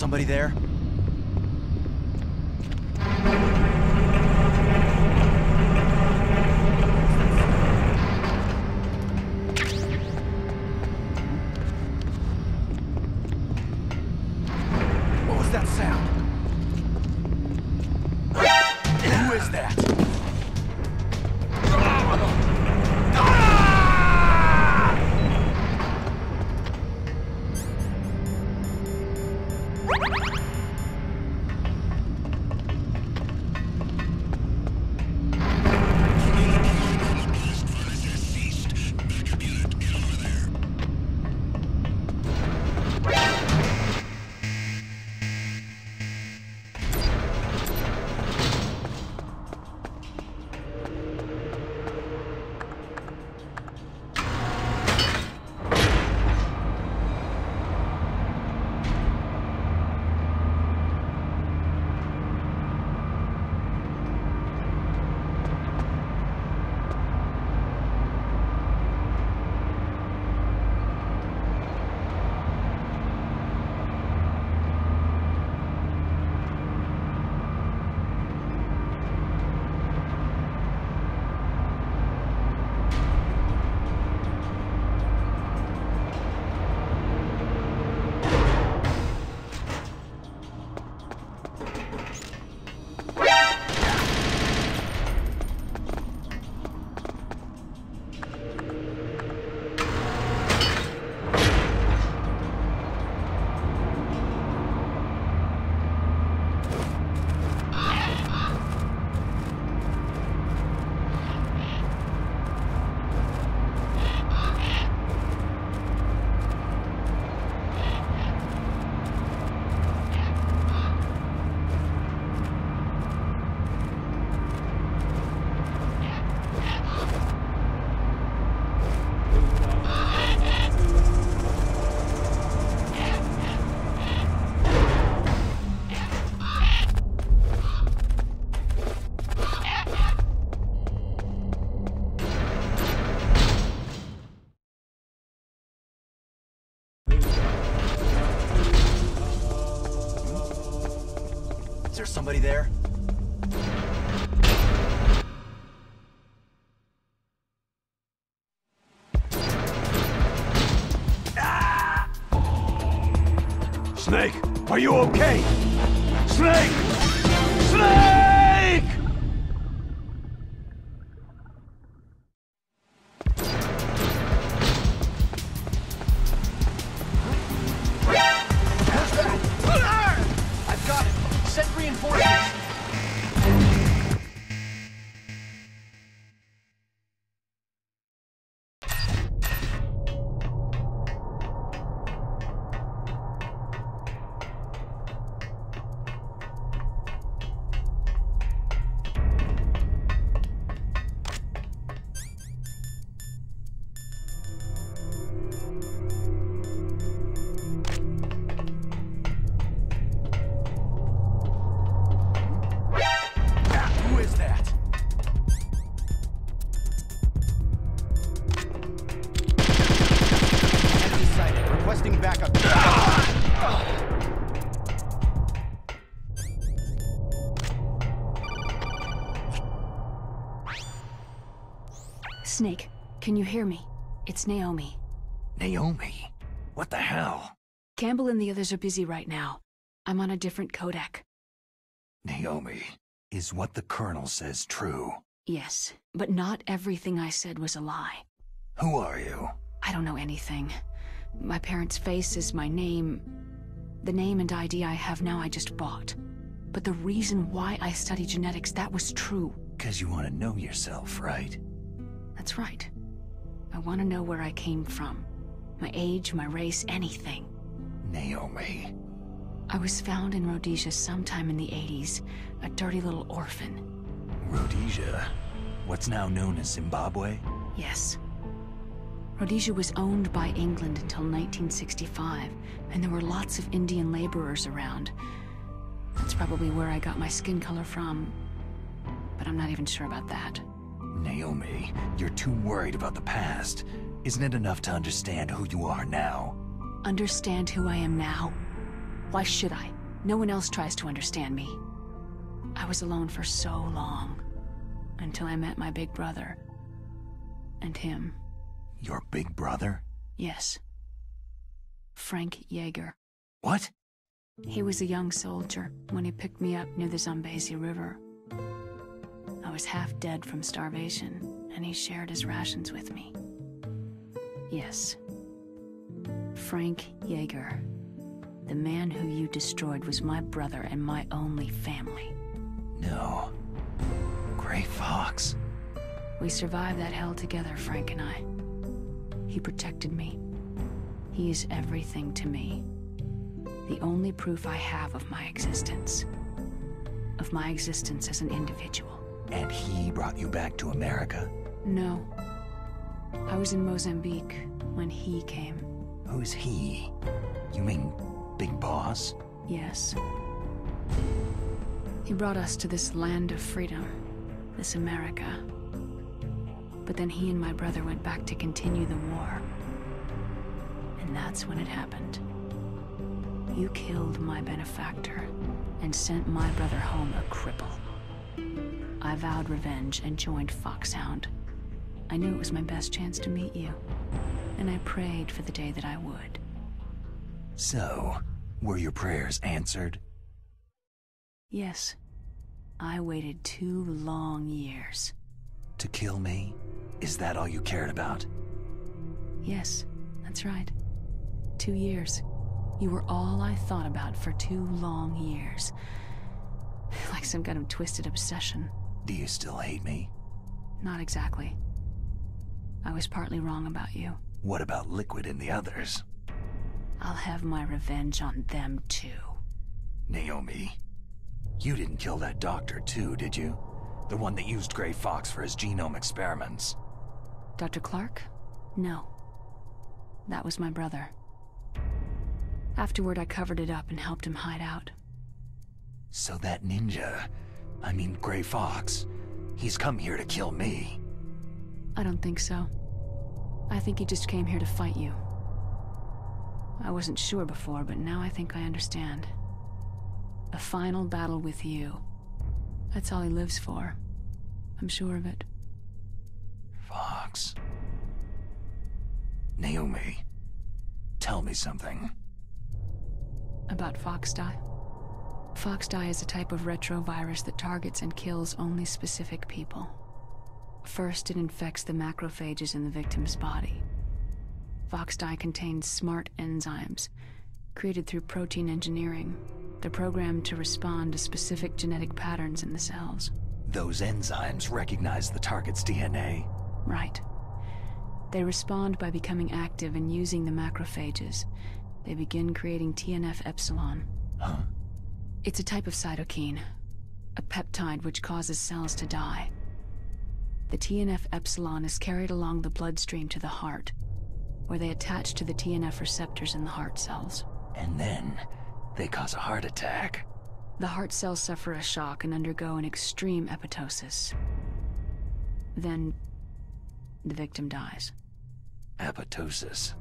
Somebody there? What was that sound? Who is that? somebody there? Snake, are you okay? Snake! Snake! I've got it! Send reinforcements! Snake, can you hear me? It's Naomi. Naomi? What the hell? Campbell and the others are busy right now. I'm on a different codec. Naomi, is what the Colonel says true? Yes, but not everything I said was a lie. Who are you? I don't know anything. My parents' face is my name. The name and ID I have now I just bought. But the reason why I study genetics, that was true. 'Cause you want to know yourself, right? That's right. I want to know where I came from. My age, my race, anything. Naomi. I was found in Rhodesia sometime in the 80s. A dirty little orphan. Rhodesia? What's now known as Zimbabwe? Yes. Rhodesia was owned by England until 1965, and there were lots of Indian laborers around. That's probably where I got my skin color from, but I'm not even sure about that. Naomi, you're too worried about the past. Isn't it enough to understand who you are now? Understand who I am now? Why should I? No one else tries to understand me. I was alone for so long, until I met my big brother. And him. Your big brother? Yes. Frank Yeager. What? He was a young soldier when he picked me up near the Zambezi River. I was half dead from starvation, and he shared his rations with me. Yes. Frank Yeager. The man who you destroyed was my brother and my only family. No. Gray Fox. We survived that hell together, Frank and I. He protected me. He is everything to me. The only proof I have of my existence. Of my existence as an individual. And he brought you back to America? No. I was in Mozambique when he came. Who's he? You mean Big Boss? Yes. He brought us to this land of freedom. This America. But then he and my brother went back to continue the war. And that's when it happened. You killed my benefactor and sent my brother home a cripple. I vowed revenge and joined Foxhound. I knew it was my best chance to meet you, and I prayed for the day that I would. So, were your prayers answered? Yes. I waited 2 long years. To kill me? Is that all you cared about? Yes, that's right. 2 years. You were all I thought about for 2 long years. Like some kind of twisted obsession. Do you still hate me? Not exactly. I was partly wrong about you. What about Liquid and the others? I'll have my revenge on them too. Naomi, you didn't kill that doctor too, did you? The one that used Gray Fox for his genome experiments. Dr. Clark? No. That was my brother. Afterward, I covered it up and helped him hide out. So that ninja, I mean Gray Fox, he's come here to kill me. I don't think so. I think he just came here to fight you. I wasn't sure before, but now I think I understand. A final battle with you. That's all he lives for. I'm sure of it. Fox. Naomi, tell me something. About Foxdie? Foxdie is a type of retrovirus that targets and kills only specific people. First, it infects the macrophages in the victim's body. Foxdie contains smart enzymes, created through protein engineering. They're programmed to respond to specific genetic patterns in the cells. Those enzymes recognize the target's DNA? Right. They respond by becoming active and using the macrophages. They begin creating TNF-epsilon. Huh? It's a type of cytokine, a peptide which causes cells to die. The TNF-epsilon is carried along the bloodstream to the heart, where they attach to the TNF receptors in the heart cells. And then, they cause a heart attack. The heart cells suffer a shock and undergo an extreme apoptosis. Then, the victim dies. Apoptosis?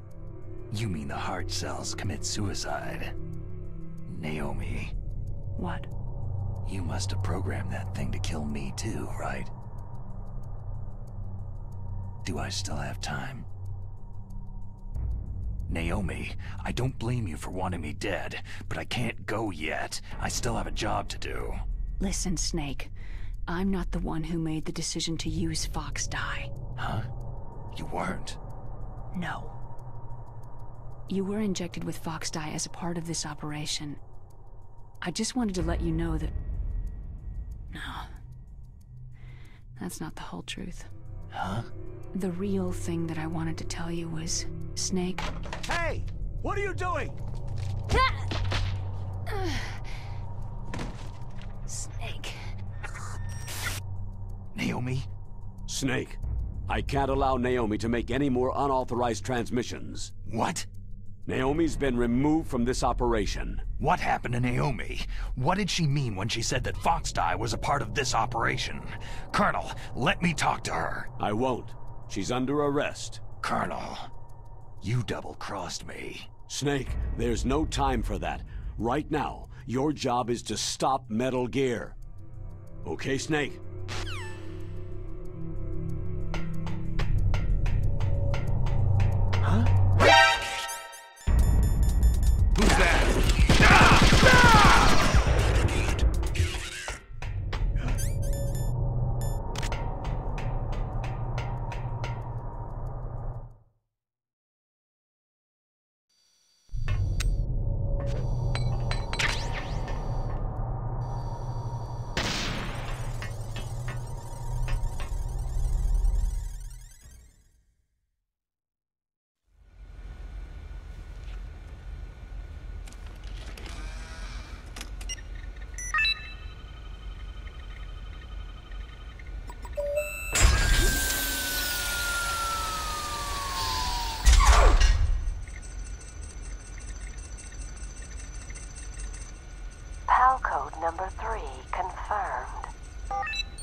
You mean the heart cells commit suicide? Naomi. What? You must have programmed that thing to kill me too, right? Do I still have time? Naomi, I don't blame you for wanting me dead, but I can't go yet. I still have a job to do. Listen, Snake. I'm not the one who made the decision to use Foxdie. Huh? You weren't? No. You were injected with Foxdie as a part of this operation. I just wanted to let you know that... No. That's not the whole truth. Huh? The real thing that I wanted to tell you was, Snake... Hey! What are you doing? Snake. Naomi? Snake, I can't allow Naomi to make any more unauthorized transmissions. What? Naomi's been removed from this operation. What happened to Naomi? What did she mean when she said that Foxdie was a part of this operation? Colonel, let me talk to her. I won't. She's under arrest. Colonel, you double-crossed me. Snake, there's no time for that. Right now, your job is to stop Metal Gear. Okay, Snake? Huh? Who's that? PAL code number 3 confirmed.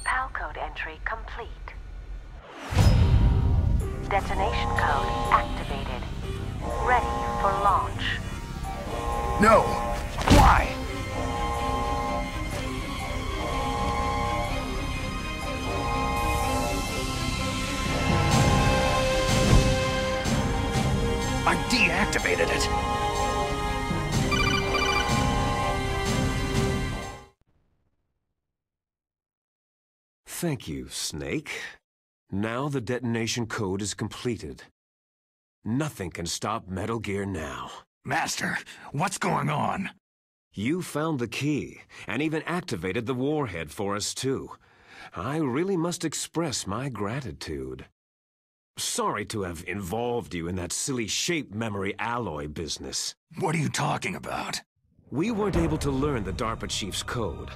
PAL code entry complete. Detonation code activated. Ready for launch. No! Why? I deactivated it. Thank you, Snake. Now the detonation code is completed. Nothing can stop Metal Gear now. Master, what's going on? You found the key, and even activated the warhead for us too. I really must express my gratitude. Sorry to have involved you in that silly shape memory alloy business. What are you talking about? We weren't able to learn the DARPA chief's code.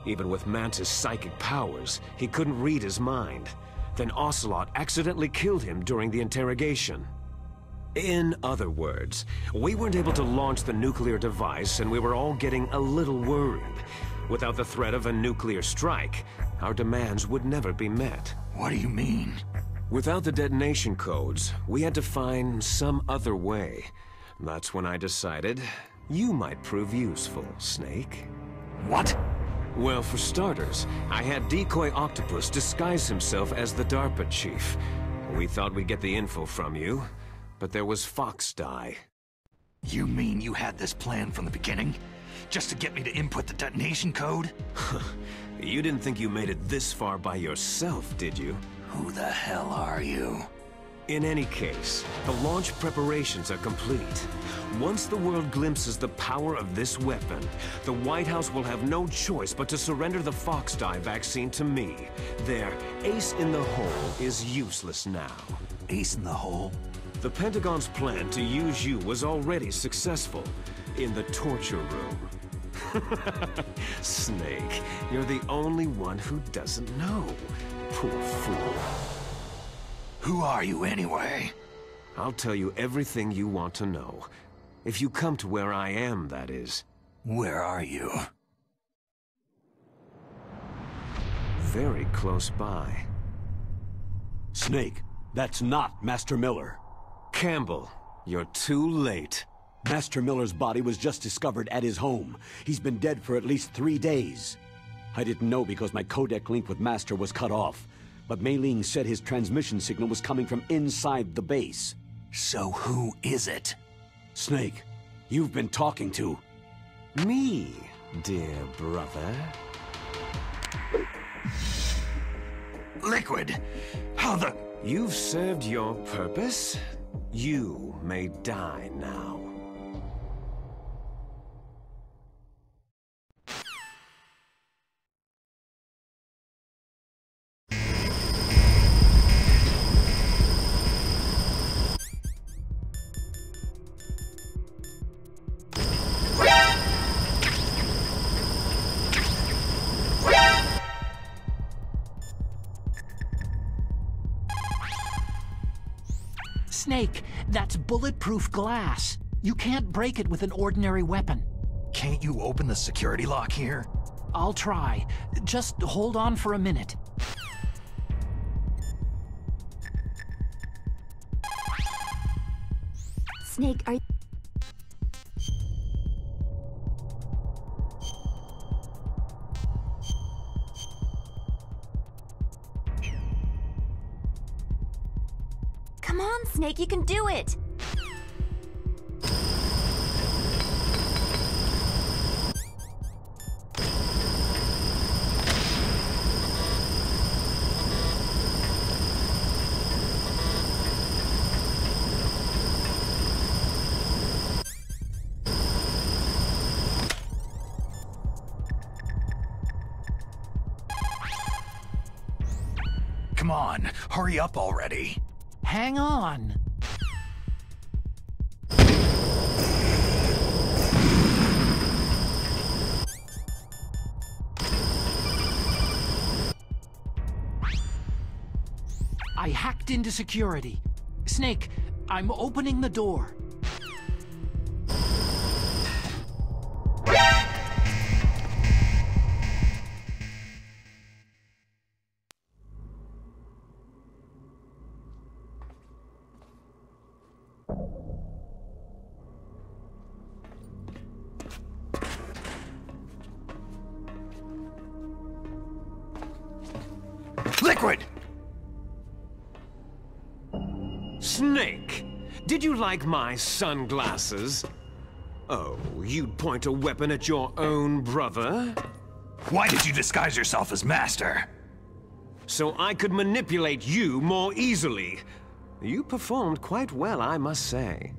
Even with Mantis' psychic powers, he couldn't read his mind. Then Ocelot accidentally killed him during the interrogation. In other words, we weren't able to launch the nuclear device, and we were all getting a little worried. Without the threat of a nuclear strike, our demands would never be met. What do you mean? Without the detonation codes, we had to find some other way. That's when I decided you might prove useful, Snake. What? Well, for starters, I had Decoy Octopus disguise himself as the DARPA chief. We thought we'd get the info from you, but there was Fox Die. You mean you had this plan from the beginning? Just to get me to input the detonation code? You didn't think you made it this far by yourself, did you? Who the hell are you? In any case, the launch preparations are complete. Once the world glimpses the power of this weapon, the White House will have no choice but to surrender the Fox Die vaccine to me. Their ace in the hole is useless now. Ace in the hole? The Pentagon's plan to use you was already successful in the torture room. Snake, you're the only one who doesn't know. Poor fool. Who are you anyway? I'll tell you everything you want to know. If you come to where I am, that is. Where are you? Very close by. Snake, that's not Master Miller. Campbell, you're too late. Master Miller's body was just discovered at his home. He's been dead for at least 3 days. I didn't know because my codec link with Master was cut off. But Mei Ling said his transmission signal was coming from inside the base. So who is it? Snake, you've been talking to... Me, dear brother. Liquid! How the... You've served your purpose. You may die now. Snake, that's bulletproof glass. You can't break it with an ordinary weapon. Can't you open the security lock here? I'll try. Just hold on for a minute. Snake, are you... Come on, Snake, you can do it! Come on, hurry up already. Hang on. I hacked into security. Snake, I'm opening the door. Liquid! Snake, did you like my sunglasses? Oh, you'd point a weapon at your own brother? Why did you disguise yourself as Master? So I could manipulate you more easily. You performed quite well, I must say.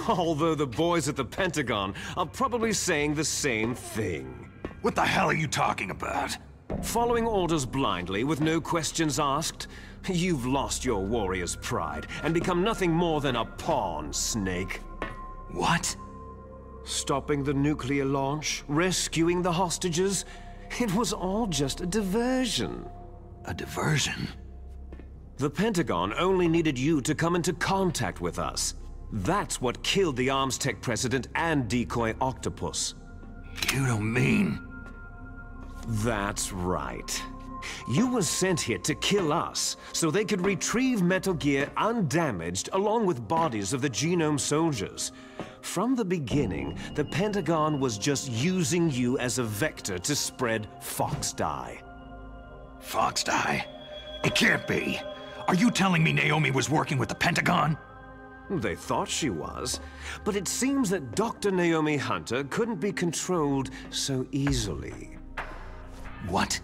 Although the boys at the Pentagon are probably saying the same thing. What the hell are you talking about? Following orders blindly with no questions asked? You've lost your warrior's pride and become nothing more than a pawn, Snake. What? Stopping the nuclear launch, rescuing the hostages, it was all just a diversion. A diversion? The Pentagon only needed you to come into contact with us. That's what killed the Arms Tech president and Decoy Octopus. You don't mean... That's right. You were sent here to kill us, so they could retrieve Metal Gear undamaged along with bodies of the Genome soldiers. From the beginning, the Pentagon was just using you as a vector to spread fox dye. Fox dye? It can't be. Are you telling me Naomi was working with the Pentagon? They thought she was, but it seems that Dr. Naomi Hunter couldn't be controlled so easily. What?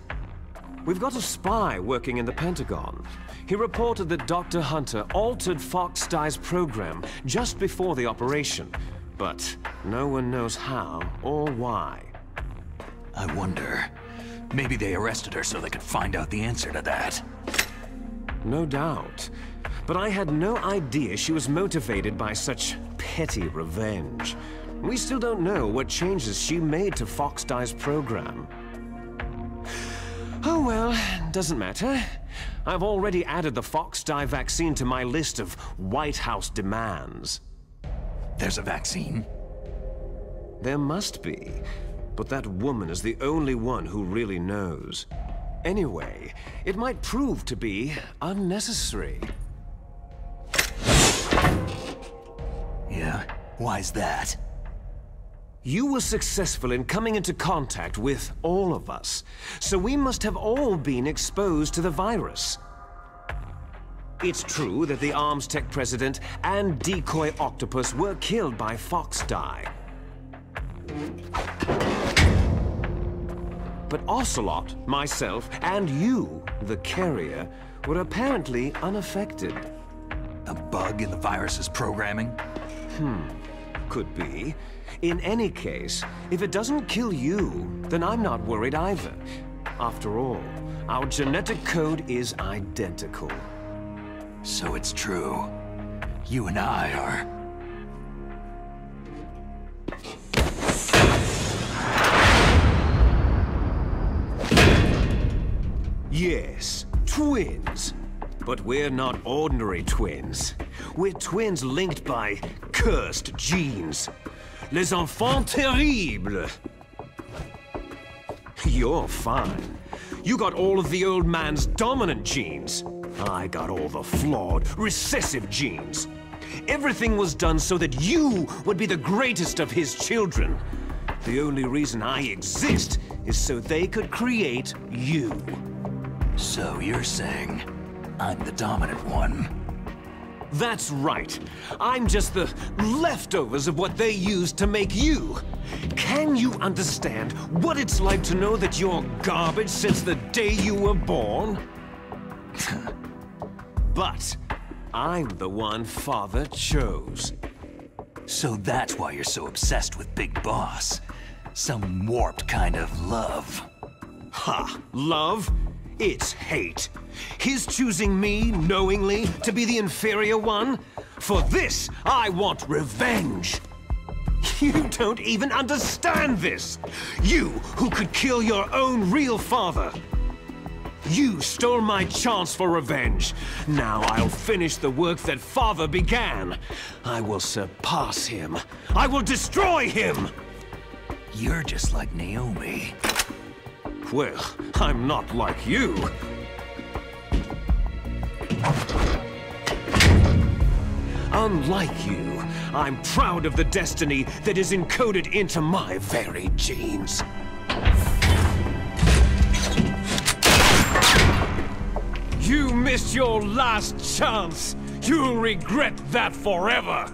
We've got a spy working in the Pentagon. He reported that Dr. Hunter altered Fox Dye's program just before the operation, but no one knows how or why. I wonder. Maybe they arrested her so they could find out the answer to that. No doubt. But I had no idea she was motivated by such petty revenge. We still don't know what changes she made to Fox Dye's program. Oh well, doesn't matter. I've already added the Fox Dye vaccine to my list of White House demands. There's a vaccine? There must be, but that woman is the only one who really knows. Anyway, it might prove to be unnecessary. Yeah? Why's that? You were successful in coming into contact with all of us, so we must have all been exposed to the virus. It's true that the Arms Tech president and decoy octopus were killed by Fox Dye. But Ocelot, myself, and you, the carrier, were apparently unaffected. A bug in the virus's programming? Could be. In any case, if it doesn't kill you, then I'm not worried either. After all, our genetic code is identical. So it's true. You and I are... Yes, twins. But we're not ordinary twins. We're twins linked by cursed genes. Les enfants terribles. You're fine. You got all of the old man's dominant genes. I got all the flawed, recessive genes. Everything was done so that you would be the greatest of his children. The only reason I exist is so they could create you. So you're saying I'm the dominant one? That's right. I'm just the leftovers of what they used to make you. Can you understand what it's like to know that you're garbage since the day you were born? But I'm the one Father chose. So that's why you're so obsessed with Big Boss. Some warped kind of love. Ha! Love? It's hate. His choosing me, knowingly, to be the inferior one? For this, I want revenge. You don't even understand this. You, who could kill your own real father. You stole my chance for revenge. Now I'll finish the work that Father began. I will surpass him. I will destroy him. You're just like Naomi. Well, I'm not like you. Unlike you, I'm proud of the destiny that is encoded into my very genes. You missed your last chance. You'll regret that forever.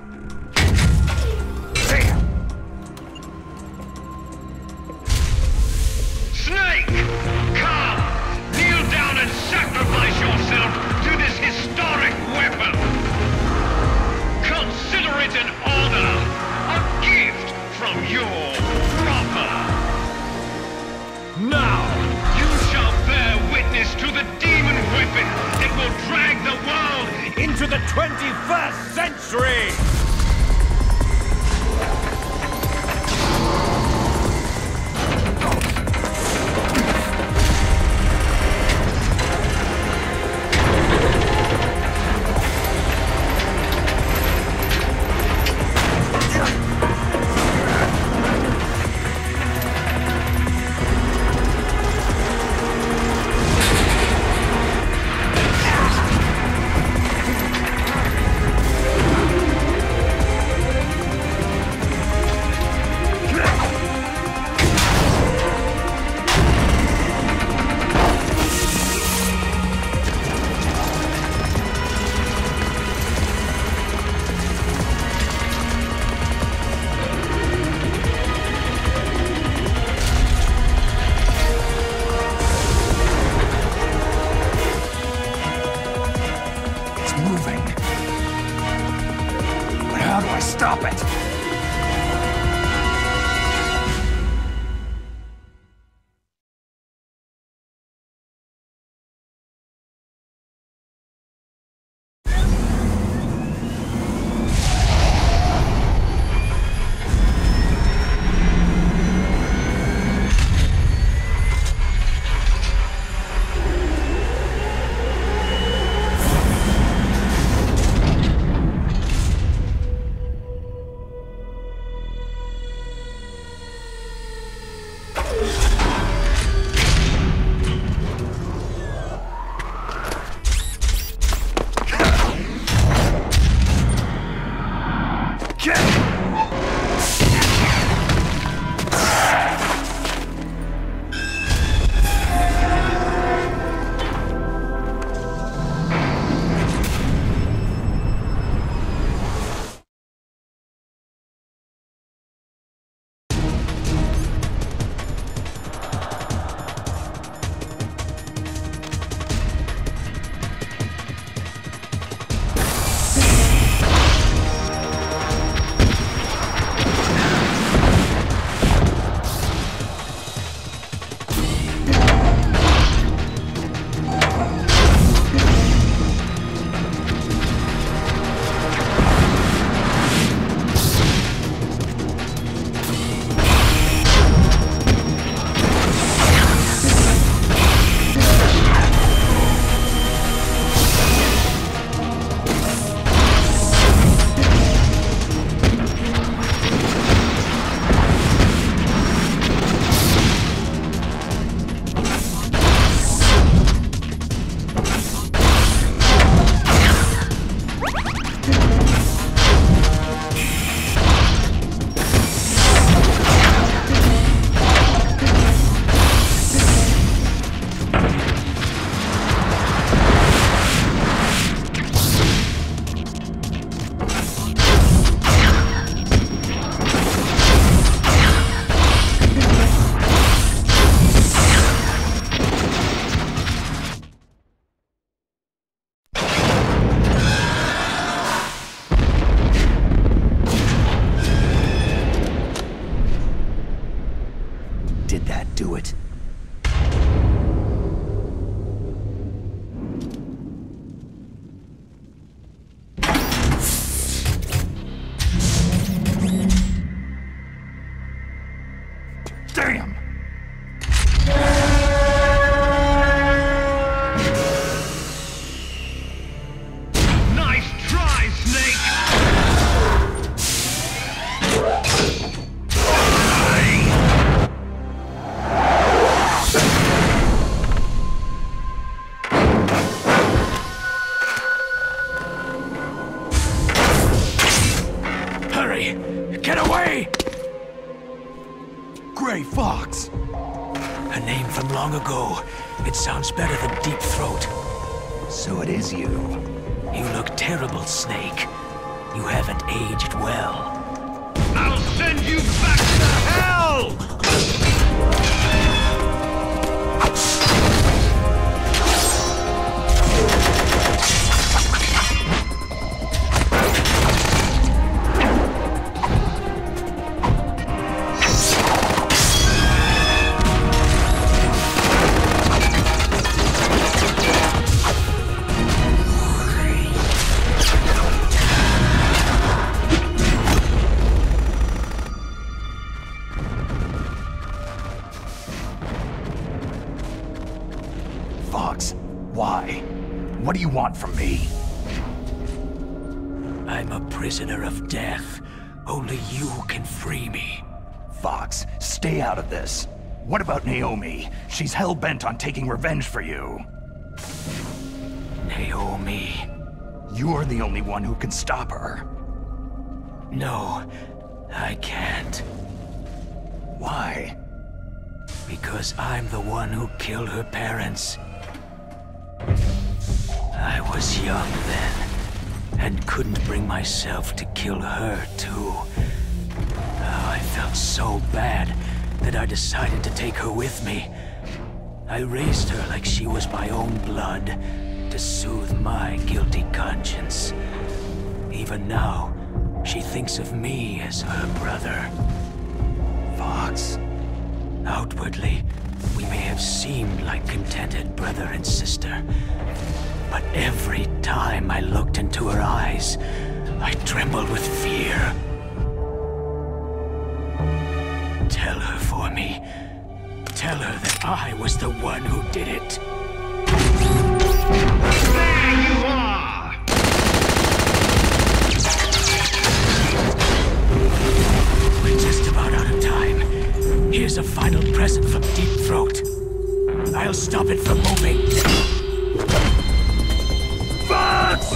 Snake! Come! Kneel down and sacrifice yourself to this historic weapon! Consider it an honor! A gift from your brother! Now, you shall bear witness to the demon weapon that will drag the world into the 21st century! ago. It sounds better than Deep Throat. So it is you. You look terrible, Snake. You haven't aged well. I'll send you back to hell! Why? What do you want from me? I'm a prisoner of death. Only you can free me. Fox, stay out of this. What about Naomi? She's hell-bent on taking revenge for you. Naomi? You're the only one who can stop her. No, I can't. Why? Because I'm the one who killed her parents. I was young then, and couldn't bring myself to kill her, too. Oh, I felt so bad that I decided to take her with me. I raised her like she was my own blood, to soothe my guilty conscience. Even now, she thinks of me as her brother. Fox. Outwardly, we may have seemed like contented brother and sister. But every time I looked into her eyes, I trembled with fear. Tell her for me. Tell her that I was the one who did it. There you are! We're just about out of time. Here's a final present from Deep Throat. I'll stop it from moving. Fox!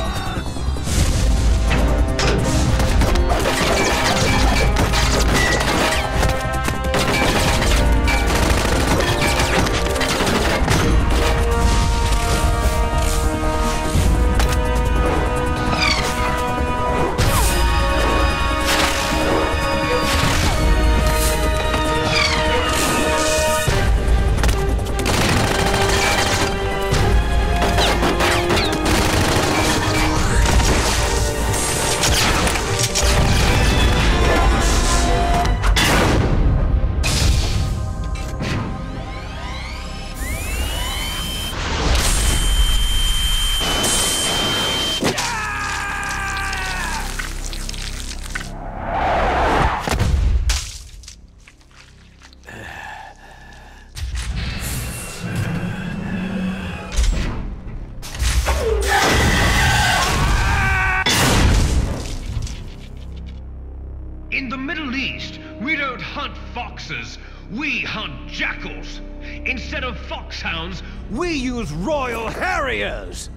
In the Middle East, we don't hunt foxes, we hunt jackals. Instead of foxhounds, we use Royal Harriers!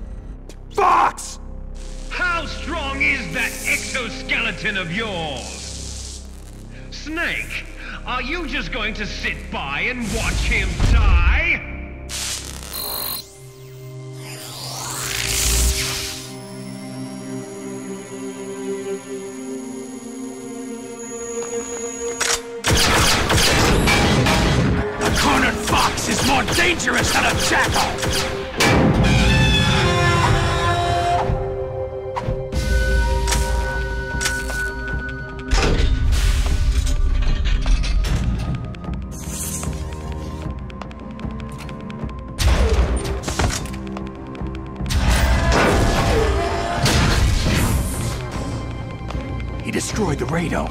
Fox! How strong is that exoskeleton of yours? Snake, are you just going to sit by and watch him die? Is more dangerous than a jackal! He destroyed the radome.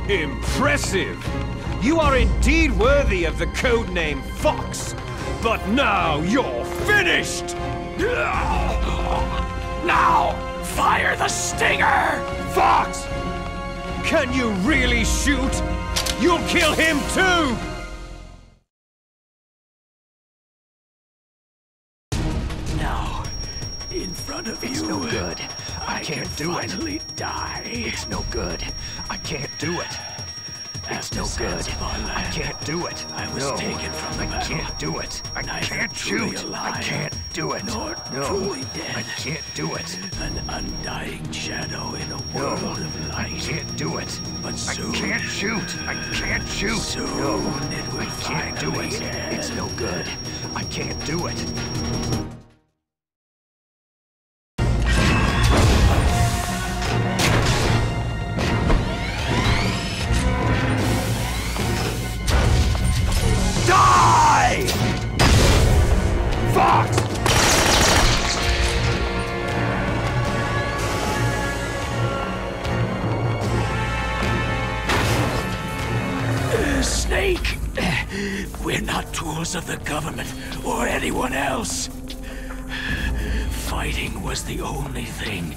Impressive! You are indeed worthy of the codename Fox, but now you're finished! Now, fire the stinger! Fox! Can you really shoot? You'll kill him too! Now, in front one of you. It's no good. I can't do it. Finally die. It's no good. I can't do it. It's no good. I can't do it. I was taken from the I battle. can't do it. I Neither can't truly shoot. alive, I can't do it. nor No. truly dead. I can't do it. An undying shadow in a world of I light. can't do it. But soon, I can't shoot. I can't shoot. soon No. it will I can't do finally it. end. It's no good. I can't do it. Die! Fox! Snake! We're not tools of the government or anyone else. Fighting was the only thing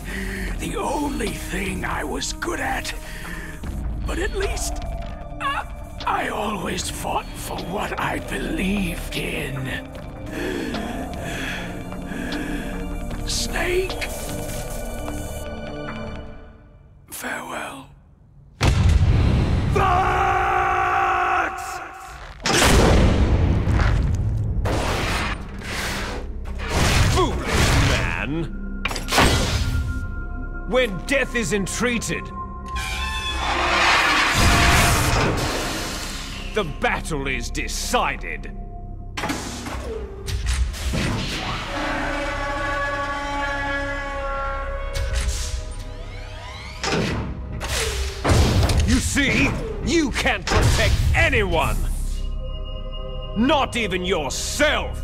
I was good at. But at least, I always fought for what I believed in. Snake! Farewell. Foolish man! When death is entreated, the battle is decided. You see, you can't protect anyone! Not even yourself!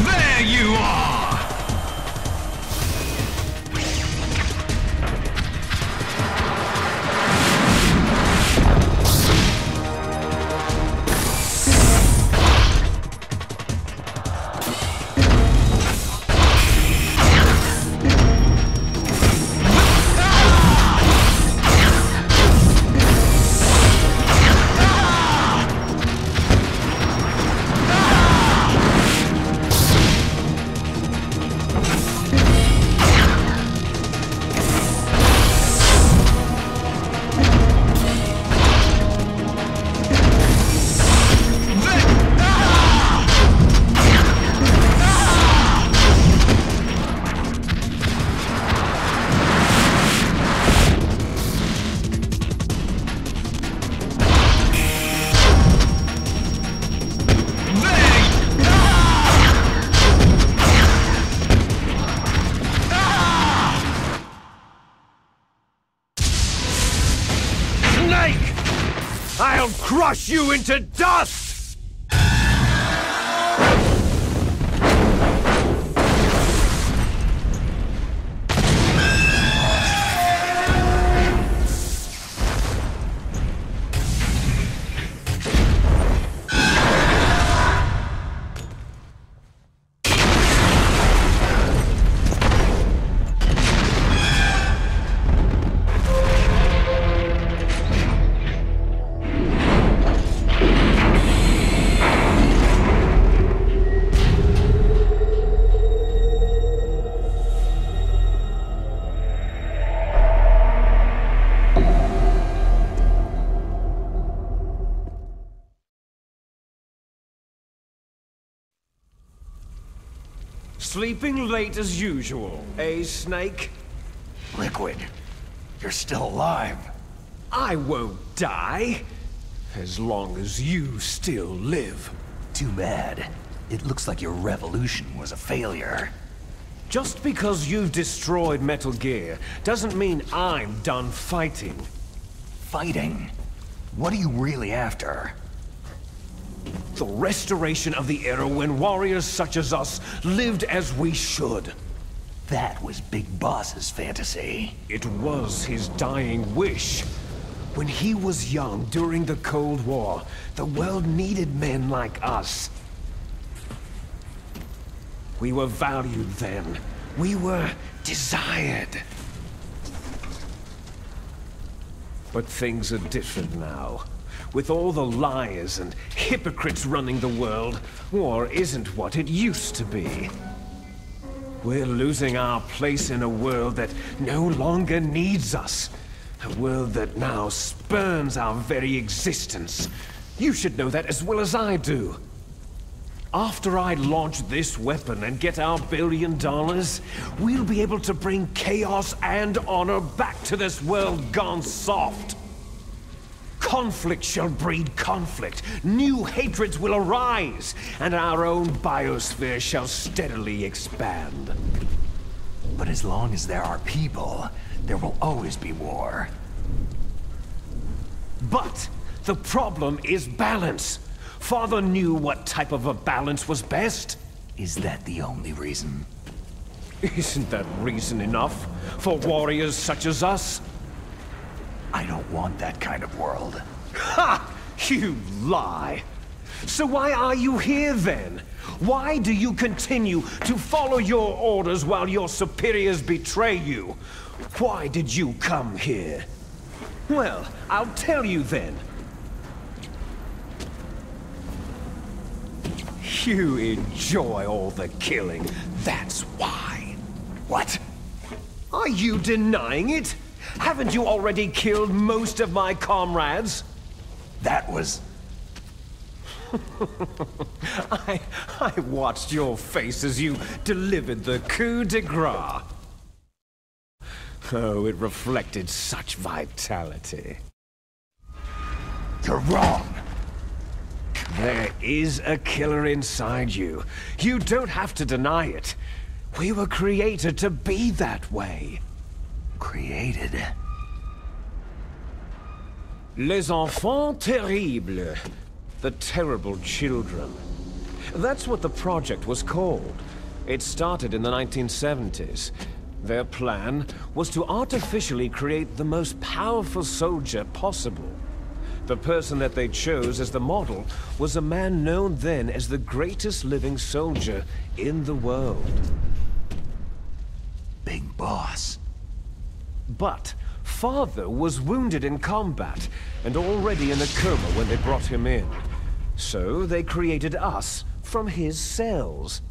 There you are! I'll crush you into dust! Sleeping late as usual, eh, Snake? Liquid, you're still alive. I won't die, as long as you still live. Too bad. It looks like your revolution was a failure. Just because you've destroyed Metal Gear doesn't mean I'm done fighting. Fighting? What are you really after? the restoration of the era when warriors such as us lived as we should. That was Big Boss's fantasy. It was his dying wish. When he was young during the Cold War, the world needed men like us. We were valued then. We were desired. But things are different now. With all the liars and hypocrites running the world, war isn't what it used to be. We're losing our place in a world that no longer needs us. A world that now spurns our very existence. You should know that as well as I do. After I launch this weapon and get our $1 billion, we'll be able to bring chaos and honor back to this world gone soft. Conflict shall breed conflict, new hatreds will arise, and our own biosphere shall steadily expand. But as long as there are people, there will always be war. But the problem is balance. Father knew what type of a balance was best. Is that the only reason? Isn't that reason enough for warriors such as us? I don't want that kind of world. Ha! You lie! So why are you here then? Why do you continue to follow your orders while your superiors betray you? Why did you come here? Well, I'll tell you then. You enjoy all the killing, that's why. What? Are you denying it? Haven't you already killed most of my comrades? That was... I watched your face as you delivered the coup de grace. Oh, it reflected such vitality. You're wrong. There is a killer inside you. You don't have to deny it. We were created to be that way. Created? Les enfants terribles. The terrible children. That's what the project was called. It started in the 1970s. Their plan was to artificially create the most powerful soldier possible. The person that they chose as the model was a man known then as the greatest living soldier in the world. Big Boss. But Father was wounded in combat and already in a coma when they brought him in. So they created us from his cells,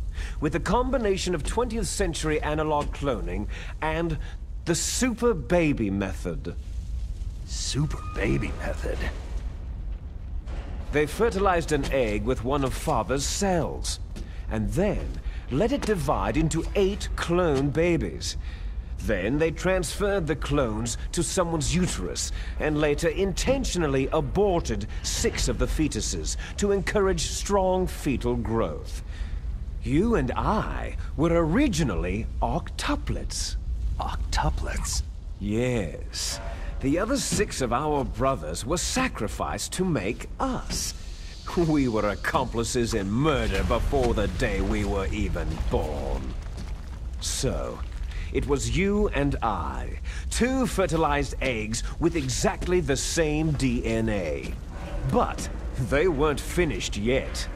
with a combination of 20th century analog cloning and the super baby method. Super baby method? They fertilized an egg with one of Father's cells, and then let it divide into 8 clone babies. Then they transferred the clones to someone's uterus, and later intentionally aborted 6 of the fetuses to encourage strong fetal growth. You and I were originally octuplets. Octuplets? Yes. The other 6 of our brothers were sacrificed to make us. We were accomplices in murder before the day we were even born. So, it was you and I, 2 fertilized eggs with exactly the same DNA. But they weren't finished yet.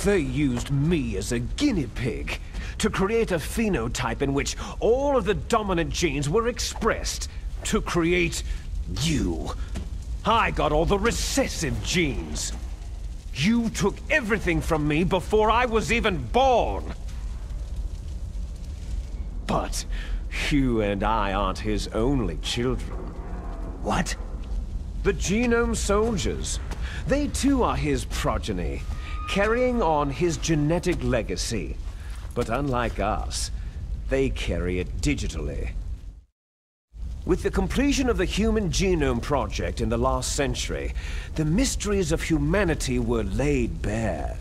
They used me as a guinea pig to create a phenotype in which all of the dominant genes were expressed to create you. I got all the recessive genes. You took everything from me before I was even born. But you and I aren't his only children. What? The Genome Soldiers. They too are his progeny, carrying on his genetic legacy. But unlike us, they carry it digitally. With the completion of the Human Genome Project in the last century, the mysteries of humanity were laid bare.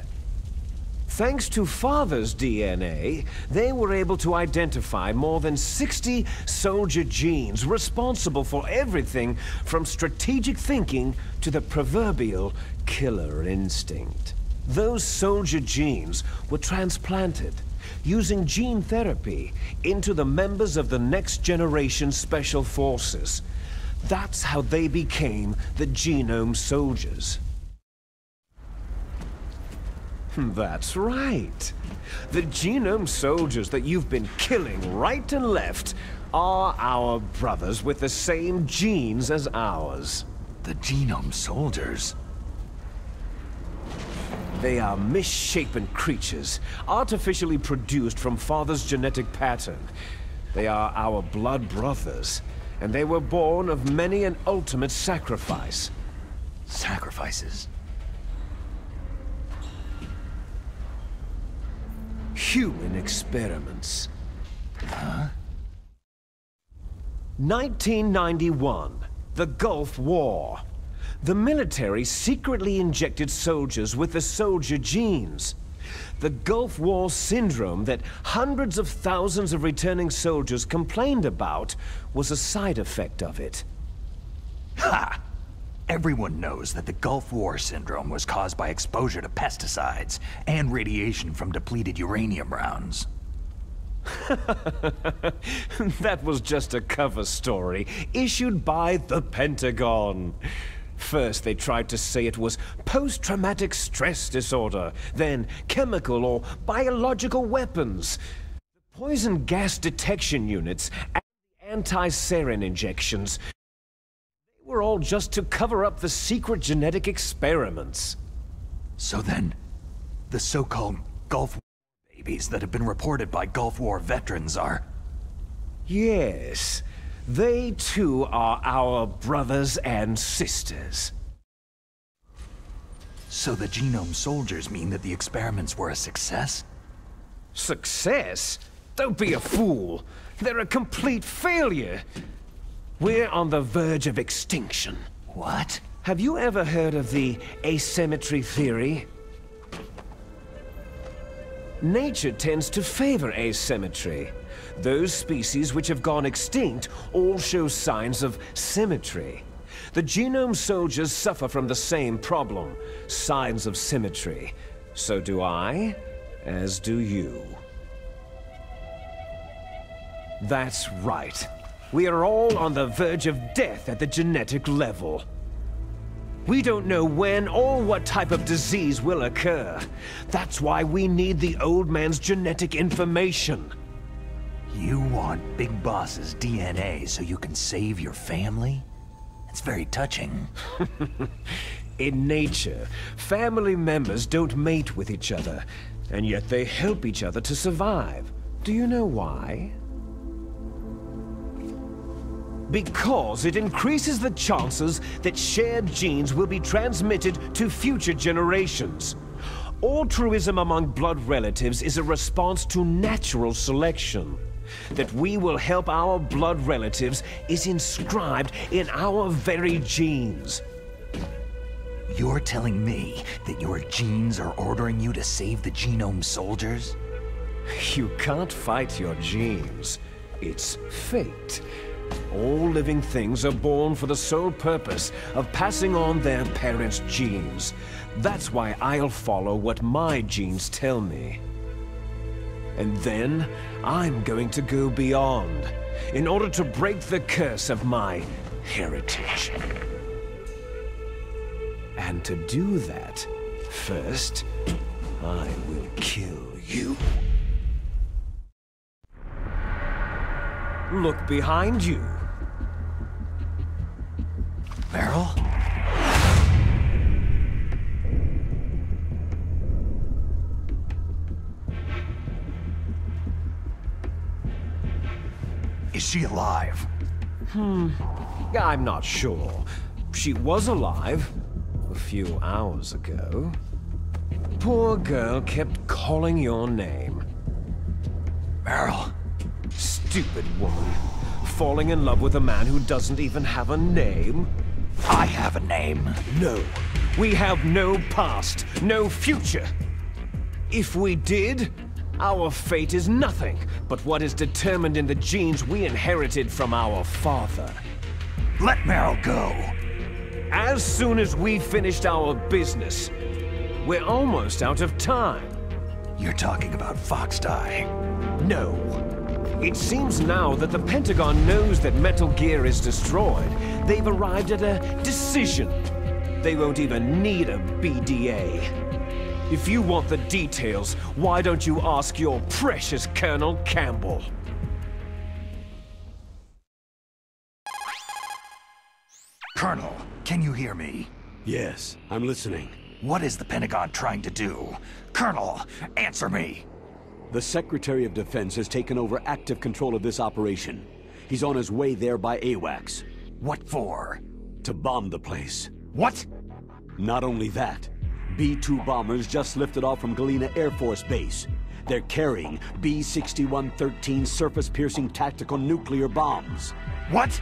Thanks to Father's DNA, they were able to identify more than 60 soldier genes responsible for everything from strategic thinking to the proverbial killer instinct. Those soldier genes were transplanted, using gene therapy, into the members of the next generation special forces. That's how they became the Genome Soldiers. That's right. The Genome Soldiers that you've been killing right and left are our brothers with the same genes as ours. The Genome Soldiers? They are misshapen creatures, artificially produced from Father's genetic pattern. They are our blood brothers, and they were born of many an ultimate sacrifice. Sacrifices? Human experiments. Huh? 1991, the Gulf War. The military secretly injected soldiers with the soldier genes. The Gulf War syndrome that hundreds of thousands of returning soldiers complained about was a side effect of it. Ha! Everyone knows that the Gulf War syndrome was caused by exposure to pesticides and radiation from depleted uranium rounds. That was just a cover story issued by the Pentagon. First, they tried to say it was post-traumatic stress disorder, then chemical or biological weapons. The poison gas detection units and the anti-sarin injections, they were all just to cover up the secret genetic experiments. So then, the so-called Gulf War babies that have been reported by Gulf War veterans are... Yes. They too are our brothers and sisters. So the Genome Soldiers mean that the experiments were a success? Success? Don't be a fool. They're a complete failure. We're on the verge of extinction. What? Have you ever heard of the asymmetry theory? Nature tends to favor asymmetry. Those species which have gone extinct all show signs of symmetry. The Genome Soldiers suffer from the same problem, signs of symmetry. So do I, as do you. That's right. We are all on the verge of death at the genetic level. We don't know when or what type of disease will occur. That's why we need the old man's genetic information. You want Big Boss's DNA so you can save your family? It's very touching. In nature, family members don't mate with each other, and yet they help each other to survive. Do you know why? Because it increases the chances that shared genes will be transmitted to future generations. Altruism among blood relatives is a response to natural selection. That we will help our blood relatives is inscribed in our very genes. You're telling me that your genes are ordering you to save the Genome Soldiers? You can't fight your genes. It's fate. All living things are born for the sole purpose of passing on their parents' genes. That's why I'll follow what my genes tell me. And then, I'm going to go beyond, in order to break the curse of my heritage. And to do that, first, I will kill you. Look behind you. Meryl? Is she alive? I'm not sure. She was alive a few hours ago. Poor girl kept calling your name. Meryl? Stupid woman. Falling in love with a man who doesn't even have a name? I have a name. No. We have no past, no future. If we did, our fate is nothing but what is determined in the genes we inherited from our father. Let Meryl go. As soon as we finished our business, We're almost out of time. You're talking about Foxdie. No. It seems now that the Pentagon knows that Metal Gear is destroyed. They've arrived at a decision. They won't even need a BDA. If you want the details, why don't you ask your precious Colonel Campbell? Colonel, can you hear me? Yes, I'm listening. What is the Pentagon trying to do? Colonel, answer me! The Secretary of Defense has taken over active control of this operation. He's on his way there by AWACS. What for? To bomb the place. What? Not only that, B-2 bombers just lifted off from Galena Air Force Base. They're carrying B-6113 surface-piercing tactical nuclear bombs. What?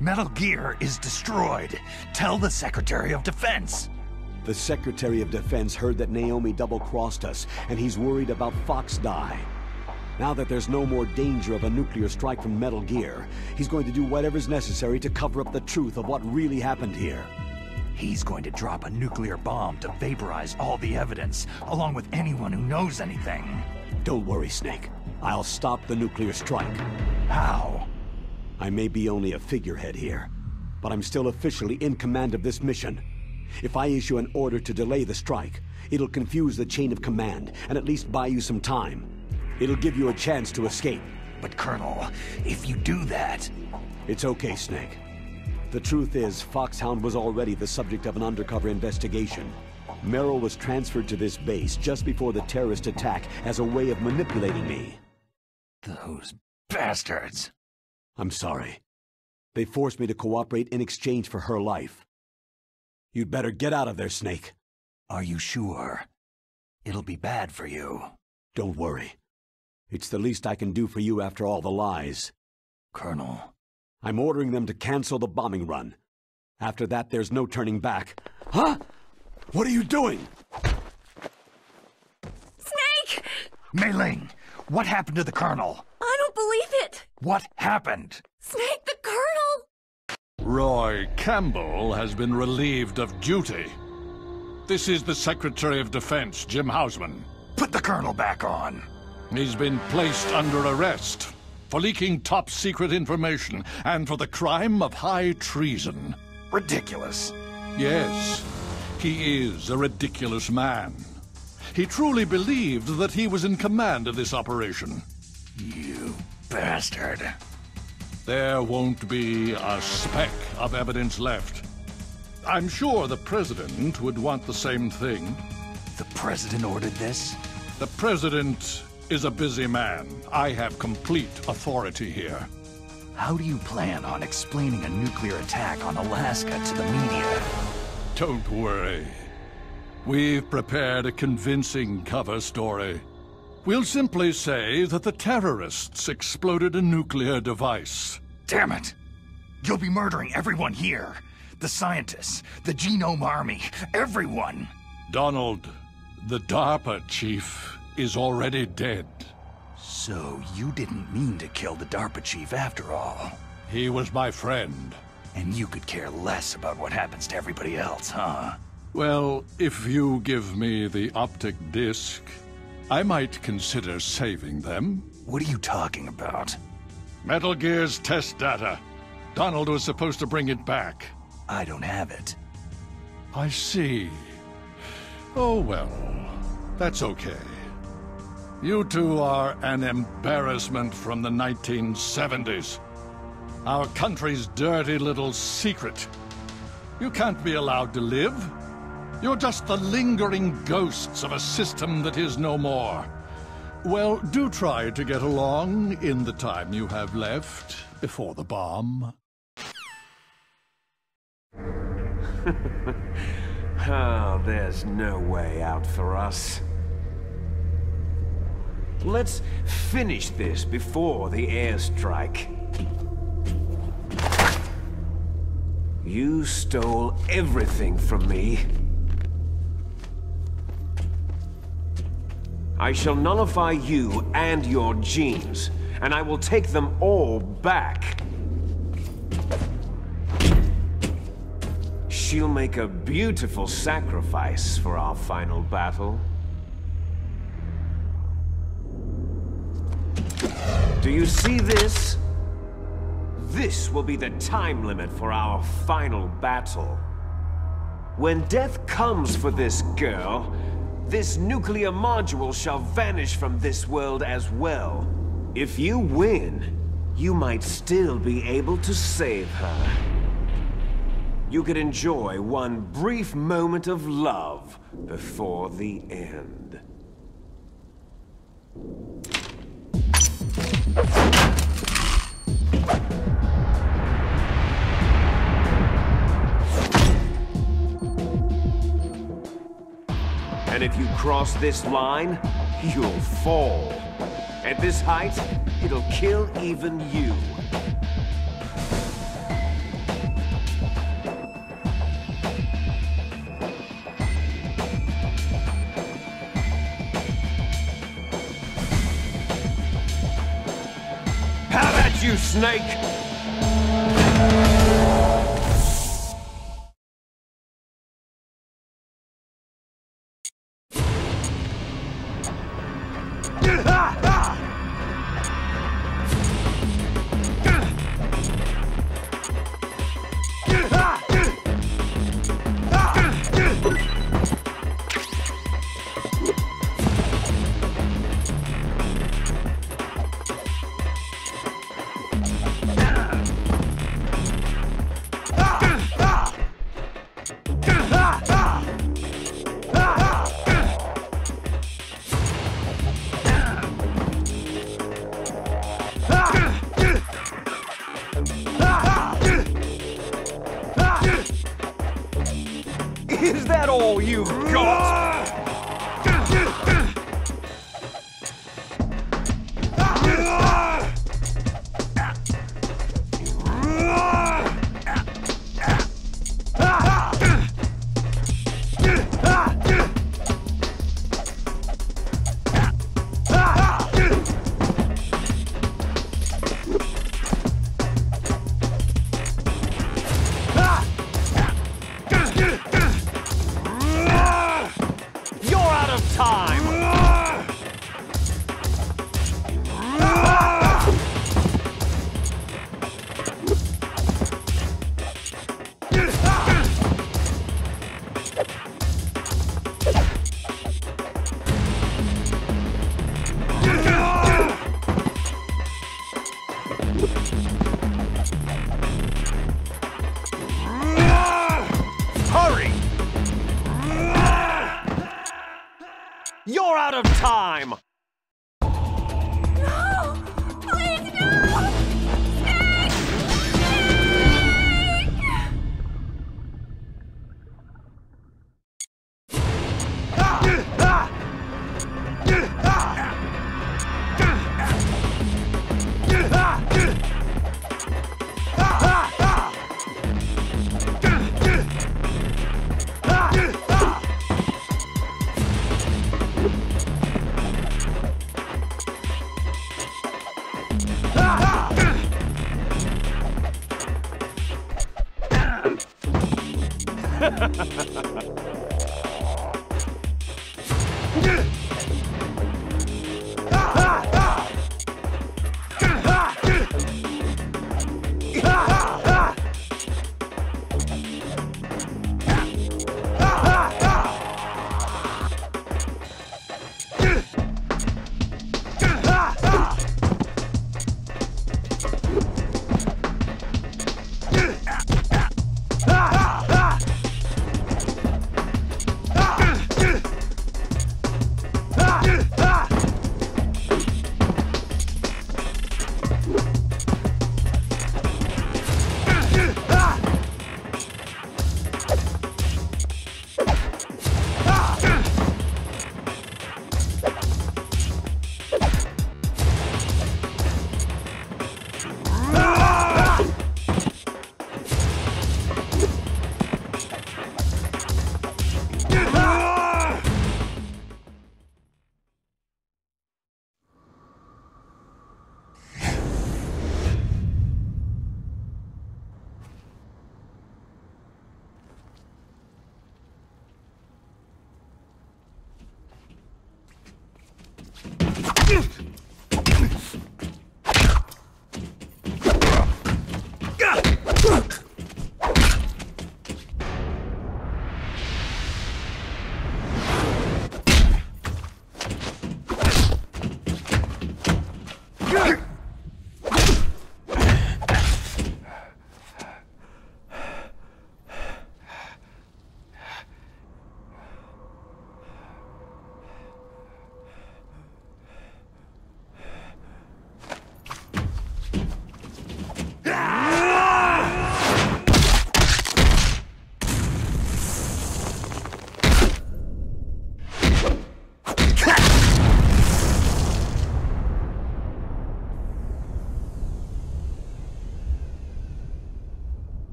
Metal Gear is destroyed. Tell the Secretary of Defense. The Secretary of Defense heard that Naomi double-crossed us, and he's worried about Foxdie. Now that there's no more danger of a nuclear strike from Metal Gear, he's going to do whatever's necessary to cover up the truth of what really happened here. He's going to drop a nuclear bomb to vaporize all the evidence, along with anyone who knows anything. Don't worry, Snake. I'll stop the nuclear strike. How? I may be only a figurehead here, but I'm still officially in command of this mission. If I issue an order to delay the strike, it'll confuse the chain of command and at least buy you some time. It'll give you a chance to escape. But Colonel, if you do that... It's okay, Snake. The truth is, Foxhound was already the subject of an undercover investigation. Merrill was transferred to this base just before the terrorist attack as a way of manipulating me. Those bastards! I'm sorry. They forced me to cooperate in exchange for her life. You'd better get out of there, Snake. Are you sure? It'll be bad for you. Don't worry. It's the least I can do for you after all the lies. Colonel... I'm ordering them to cancel the bombing run. After that, there's no turning back. Huh? What are you doing? Snake! Mei Ling, what happened to the Colonel? I don't believe it! What happened? Snake, the Colonel! Roy Campbell has been relieved of duty. This is the Secretary of Defense, Jim Houseman. Put the Colonel back on. He's been placed under arrest for leaking top-secret information and for the crime of high treason. Ridiculous. Yes, he is a ridiculous man. He truly believed that he was in command of this operation. You bastard. There won't be a speck of evidence left. I'm sure the President would want the same thing. The President ordered this? The President is a busy man. I have complete authority here. How do you plan on explaining a nuclear attack on Alaska to the media? Don't worry. We've prepared a convincing cover story. We'll simply say that the terrorists exploded a nuclear device. Damn it! You'll be murdering everyone here. The scientists, the Genome Army, everyone! Donald, the DARPA chief, is already dead. So you didn't mean to kill the DARPA chief after all? He was my friend. And you could care less about what happens to everybody else, huh? Well, if you give me the optic disc, I might consider saving them. What are you talking about? Metal Gear's test data. Donald was supposed to bring it back. I don't have it. I see. Oh, well, that's okay. You two are an embarrassment from the 1970s. Our country's dirty little secret. You can't be allowed to live. You're just the lingering ghosts of a system that is no more. Well, do try to get along in the time you have left before the bomb. Oh, there's no way out for us. Let's finish this before the airstrike. You stole everything from me. I shall nullify you and your genes, and I will take them all back. She'll make a beautiful sacrifice for our final battle. Do you see this? This will be the time limit for our final battle. When death comes for this girl, this nuclear module shall vanish from this world as well. If you win, you might still be able to save her. You could enjoy one brief moment of love before the end. And if you cross this line, you'll fall. At this height, it'll kill even you. Have at you, Snake! Is that all you've got? You're out of time! No! Please, no! Snake!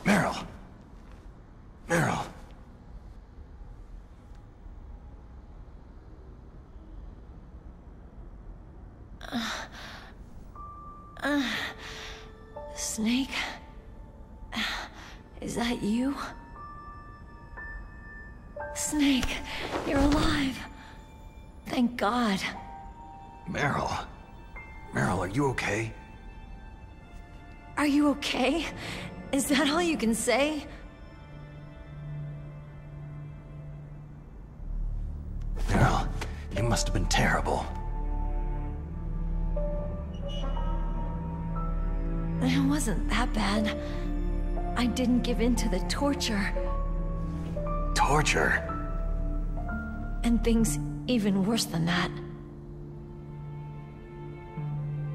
Meryl! Meryl! Snake? Is that you? Snake, you're alive. Thank God. Meryl? Meryl, are you okay? Are you okay? Is that all you can say? Meryl, it must have been terrible. It wasn't that bad. I didn't give in to the torture. Torture? And things even worse than that.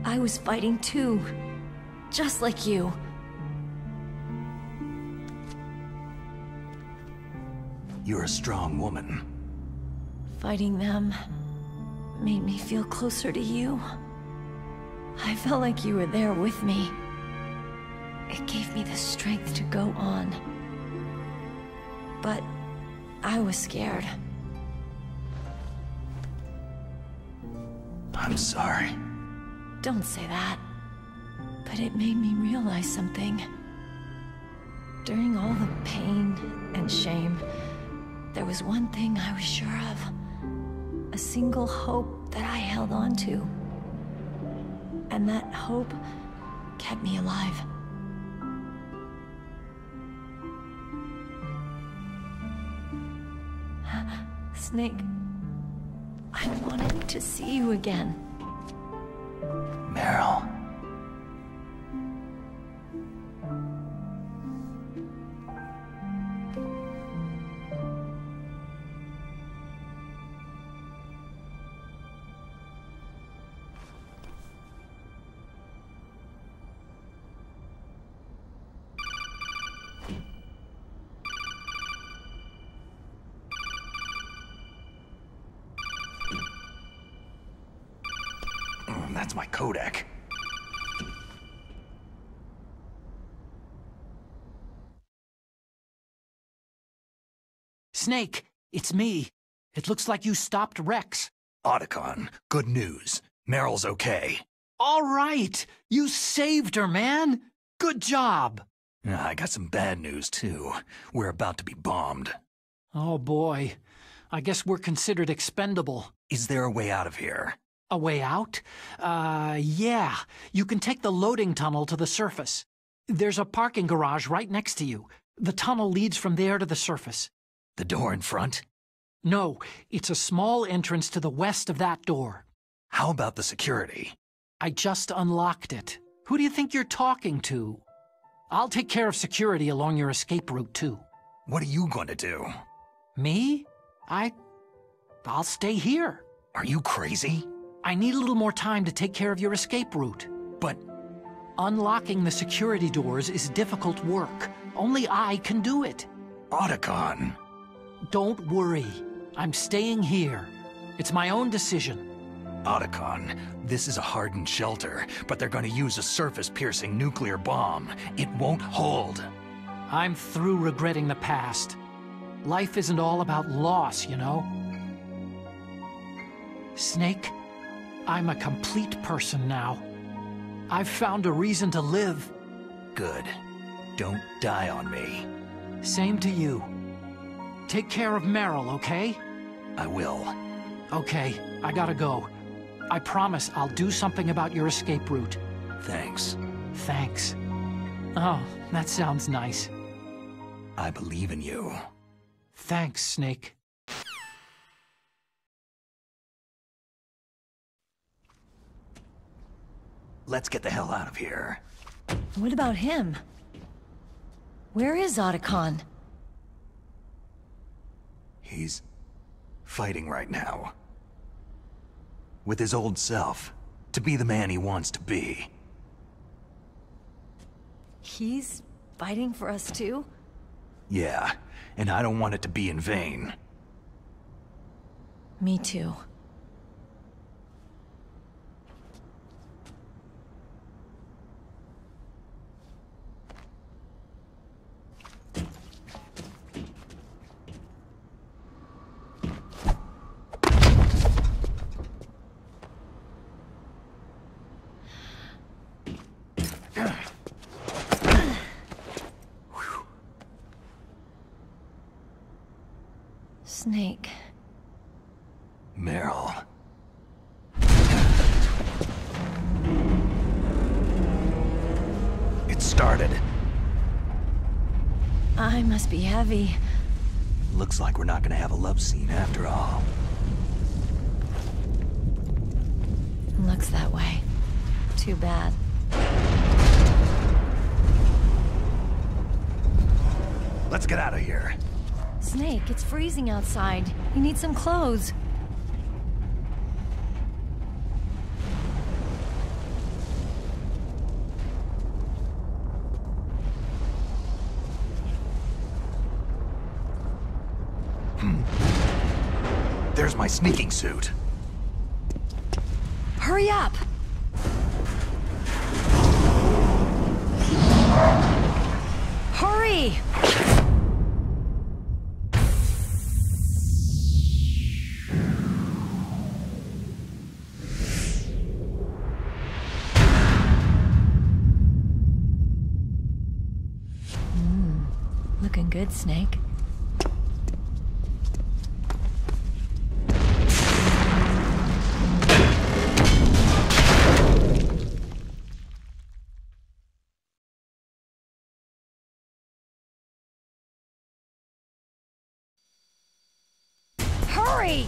I was fighting too. Just like you. You're a strong woman. Fighting them made me feel closer to you. I felt like you were there with me. It gave me the strength to go on. But I was scared. I'm sorry. Don't say that. But it made me realize something. During all the pain and shame, there was one thing I was sure of. A single hope that I held on to. And that hope kept me alive. Snake, I wanted to see you again. Meryl. That's my codec. Snake, it's me. It looks like you stopped Rex. Otacon, good news. Meryl's okay. All right! You saved her, man! Good job! I got some bad news, too. We're about to be bombed. Oh, boy. I guess we're considered expendable. Is there a way out of here? A way out? Yeah. You can take the loading tunnel to the surface. There's a parking garage right next to you. The tunnel leads from there to the surface. The door in front? No, it's a small entrance to the west of that door. How about the security? I just unlocked it. Who do you think you're talking to? I'll take care of security along your escape route, too. What are you going to do? Me? I'll stay here. Are you crazy? I need a little more time to take care of your escape route. But unlocking the security doors is difficult work. Only I can do it. Otacon. Don't worry. I'm staying here. It's my own decision. Otacon, this is a hardened shelter, but they're going to use a surface-piercing nuclear bomb. It won't hold. I'm through regretting the past. Life isn't all about loss, you know? Snake, I'm a complete person now. I've found a reason to live. Good. Don't die on me. Same to you. Take care of Meryl, okay? I will. Okay, I gotta go. I promise I'll do something about your escape route. Thanks. Thanks. Oh, that sounds nice. I believe in you. Thanks, Snake. Let's get the hell out of here. What about him? Where is Otacon? He's fighting right now. With his old self. To be the man he wants to be. He's fighting for us too? Yeah, and I don't want it to be in vain. Me too. Snake. Meryl. It started. I must be heavy. Looks like we're not gonna have a love scene after all. Looks that way. Too bad. Let's get out of here. Snake, it's freezing outside. You need some clothes. There's my sneaking suit. Hurry up! Hurry! Looking good, Snake. Hurry!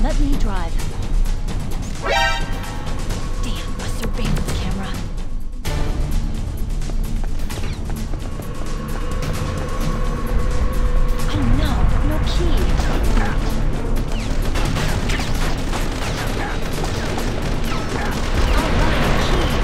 Let me drive. Damn, Buster Bane's camera. Oh no, no key. All right, keys.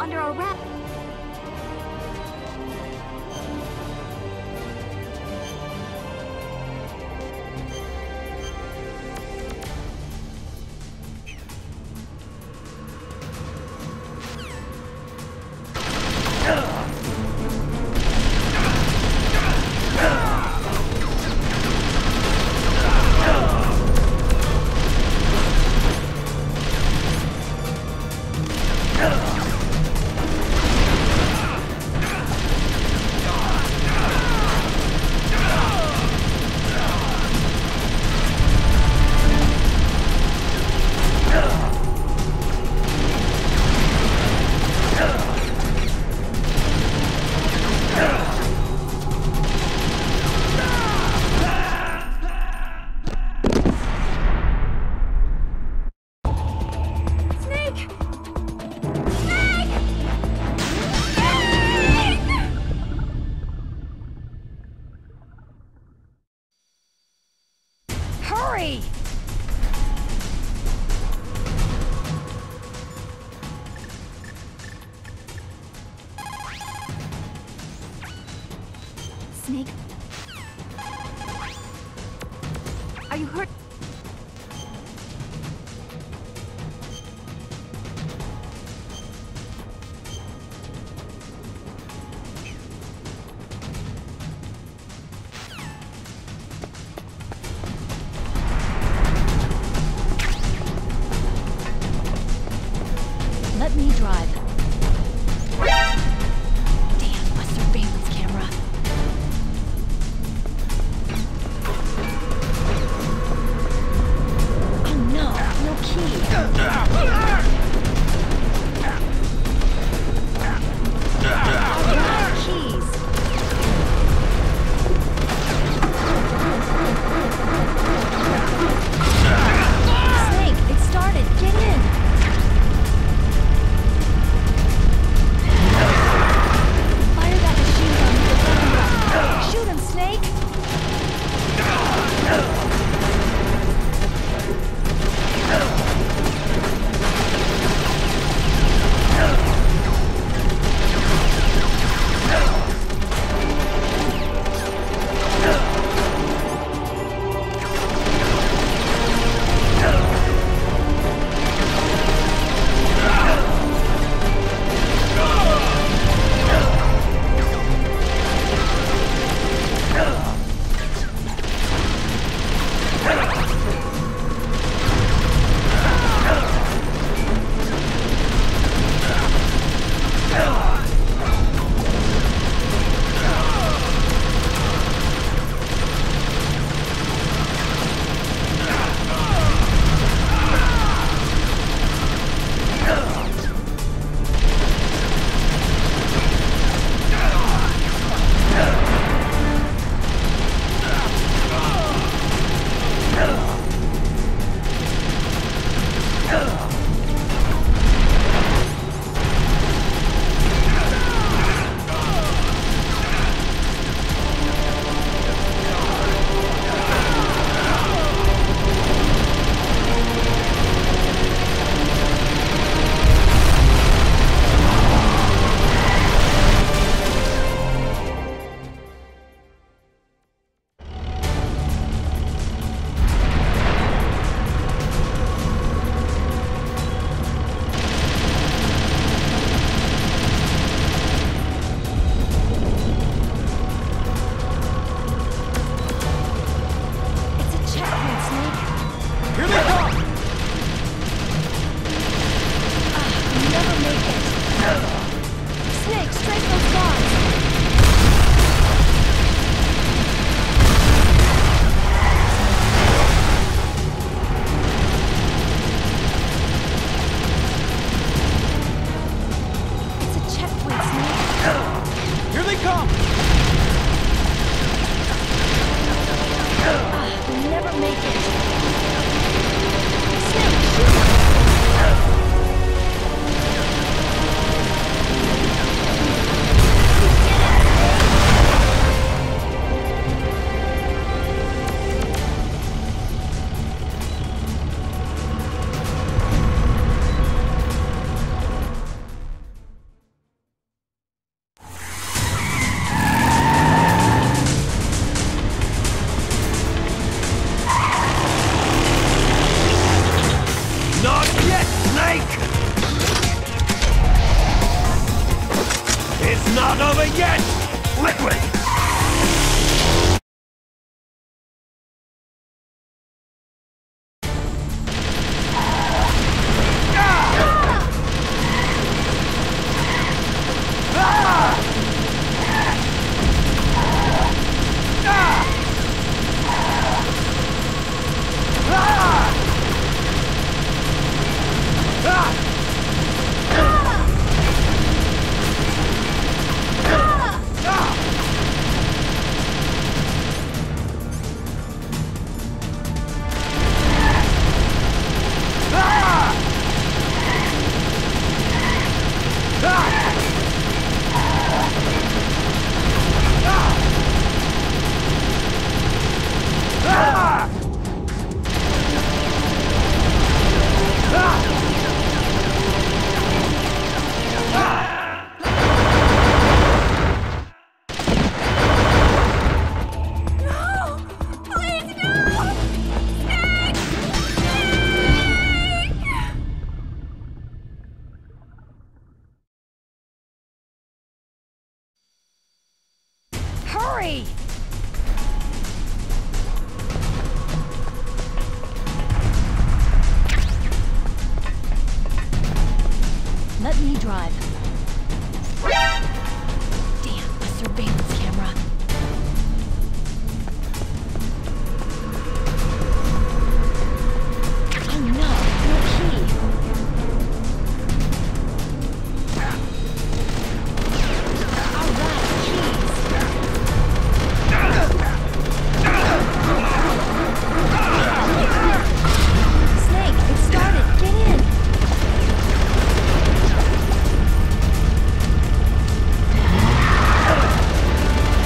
under arrest. Hurry! Snake? Are you hurt? Let me drive. Damn, Buster Baneman's camera. Hurry! Let me drive. Damn, a surveillance camera. Oh no, no key. All right, keys. Snake, it started. Get in.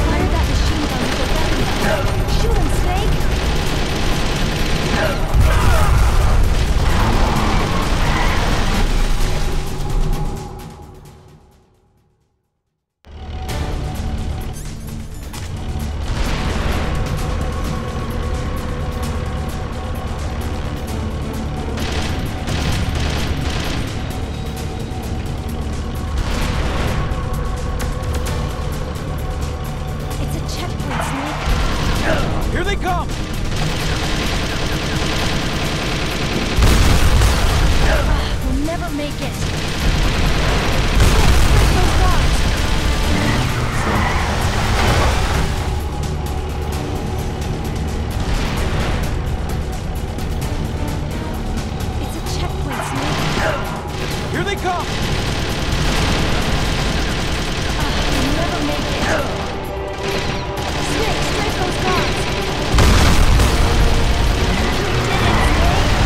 Fire that machine gun with a weapon. Shoot him, Snake. It's a checkpoint, Snake. Here they come! We'll never make it. Snake, those guards. It's a checkpoint, Snake. Here they come! We'll never make it. Snake, strike those guards. You did it, Snake.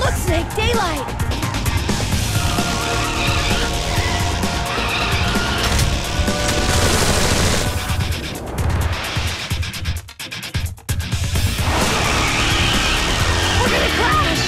Look, Snake, daylight! We're gonna crash!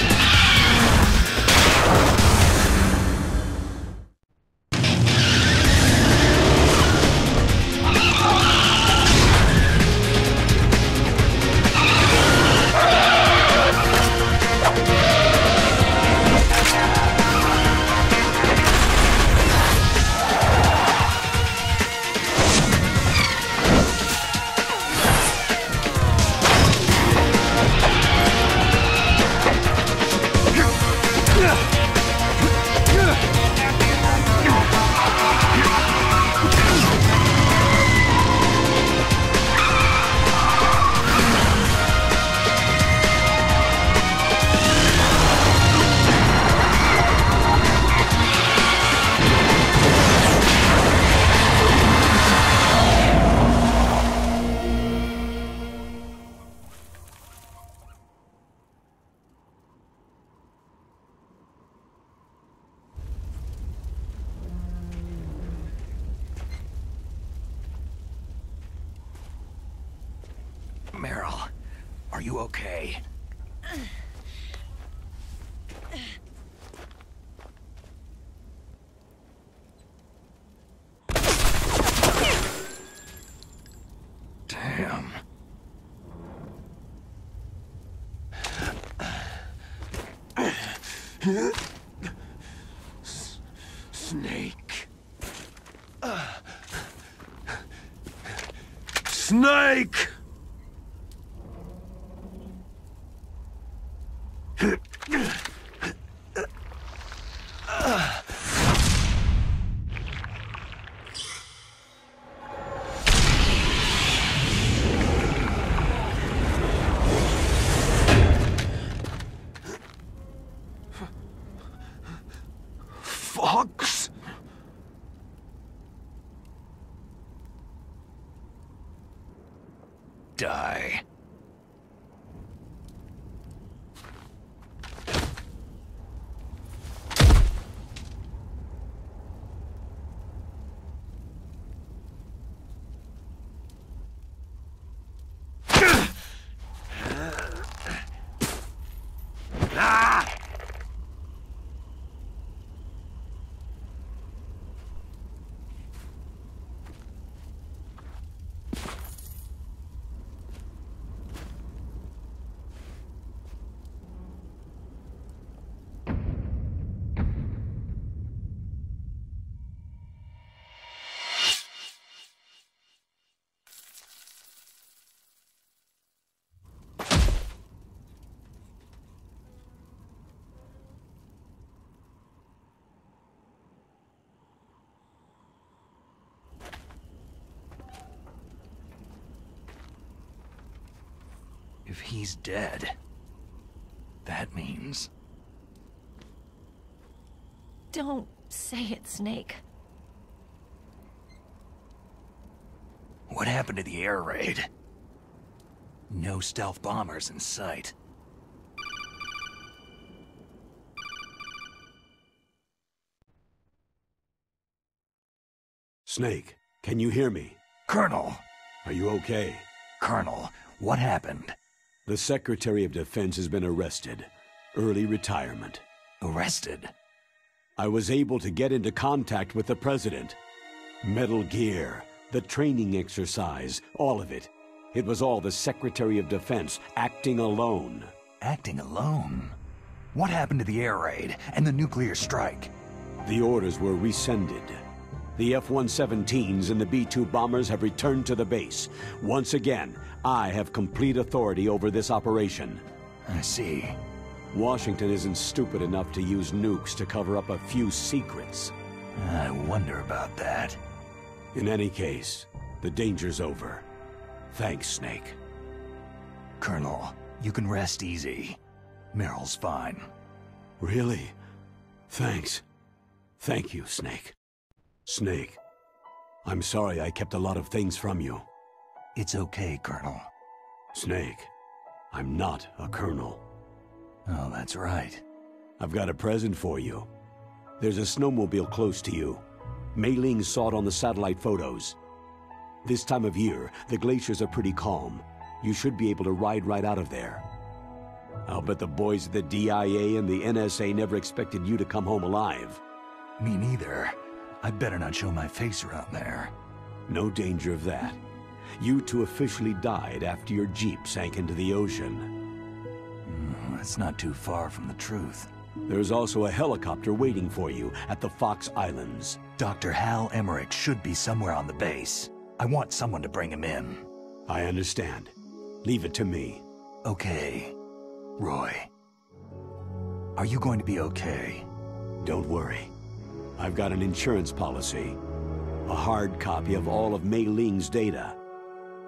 Meryl, are you okay? Damn. Snake. Snake! Fox? Die. If he's dead, that means... Don't say it, Snake. What happened to the air raid? No stealth bombers in sight. Snake, can you hear me? Colonel! Are you okay? Colonel, what happened? The Secretary of Defense has been arrested. Early retirement. Arrested? I was able to get into contact with the President. Metal Gear, the training exercise, all of it. It was all the Secretary of Defense acting alone. Acting alone? What happened to the air raid and the nuclear strike? The orders were rescinded. The F-117s and the B-2 bombers have returned to the base. Once again, I have complete authority over this operation. I see. Washington isn't stupid enough to use nukes to cover up a few secrets. I wonder about that. In any case, the danger's over. Thanks, Snake. Colonel, you can rest easy. Meryl's fine. Really? Thanks. Thank you, Snake. Snake, I'm sorry I kept a lot of things from you. It's okay, Colonel. Snake, I'm not a colonel. Oh, that's right. I've got a present for you. There's a snowmobile close to you. Mei Ling saw it on the satellite photos. This time of year, the glaciers are pretty calm. You should be able to ride right out of there. I'll bet the boys at the DIA and the NSA never expected you to come home alive. Me neither. I'd better not show my face around there. No danger of that. You two officially died after your Jeep sank into the ocean. That's not too far from the truth. There's also a helicopter waiting for you at the Fox Islands. Dr. Hal Emmerich should be somewhere on the base. I want someone to bring him in. I understand. Leave it to me. Okay. Roy. Are you going to be okay? Don't worry. I've got an insurance policy. A hard copy of all of Mei Ling's data.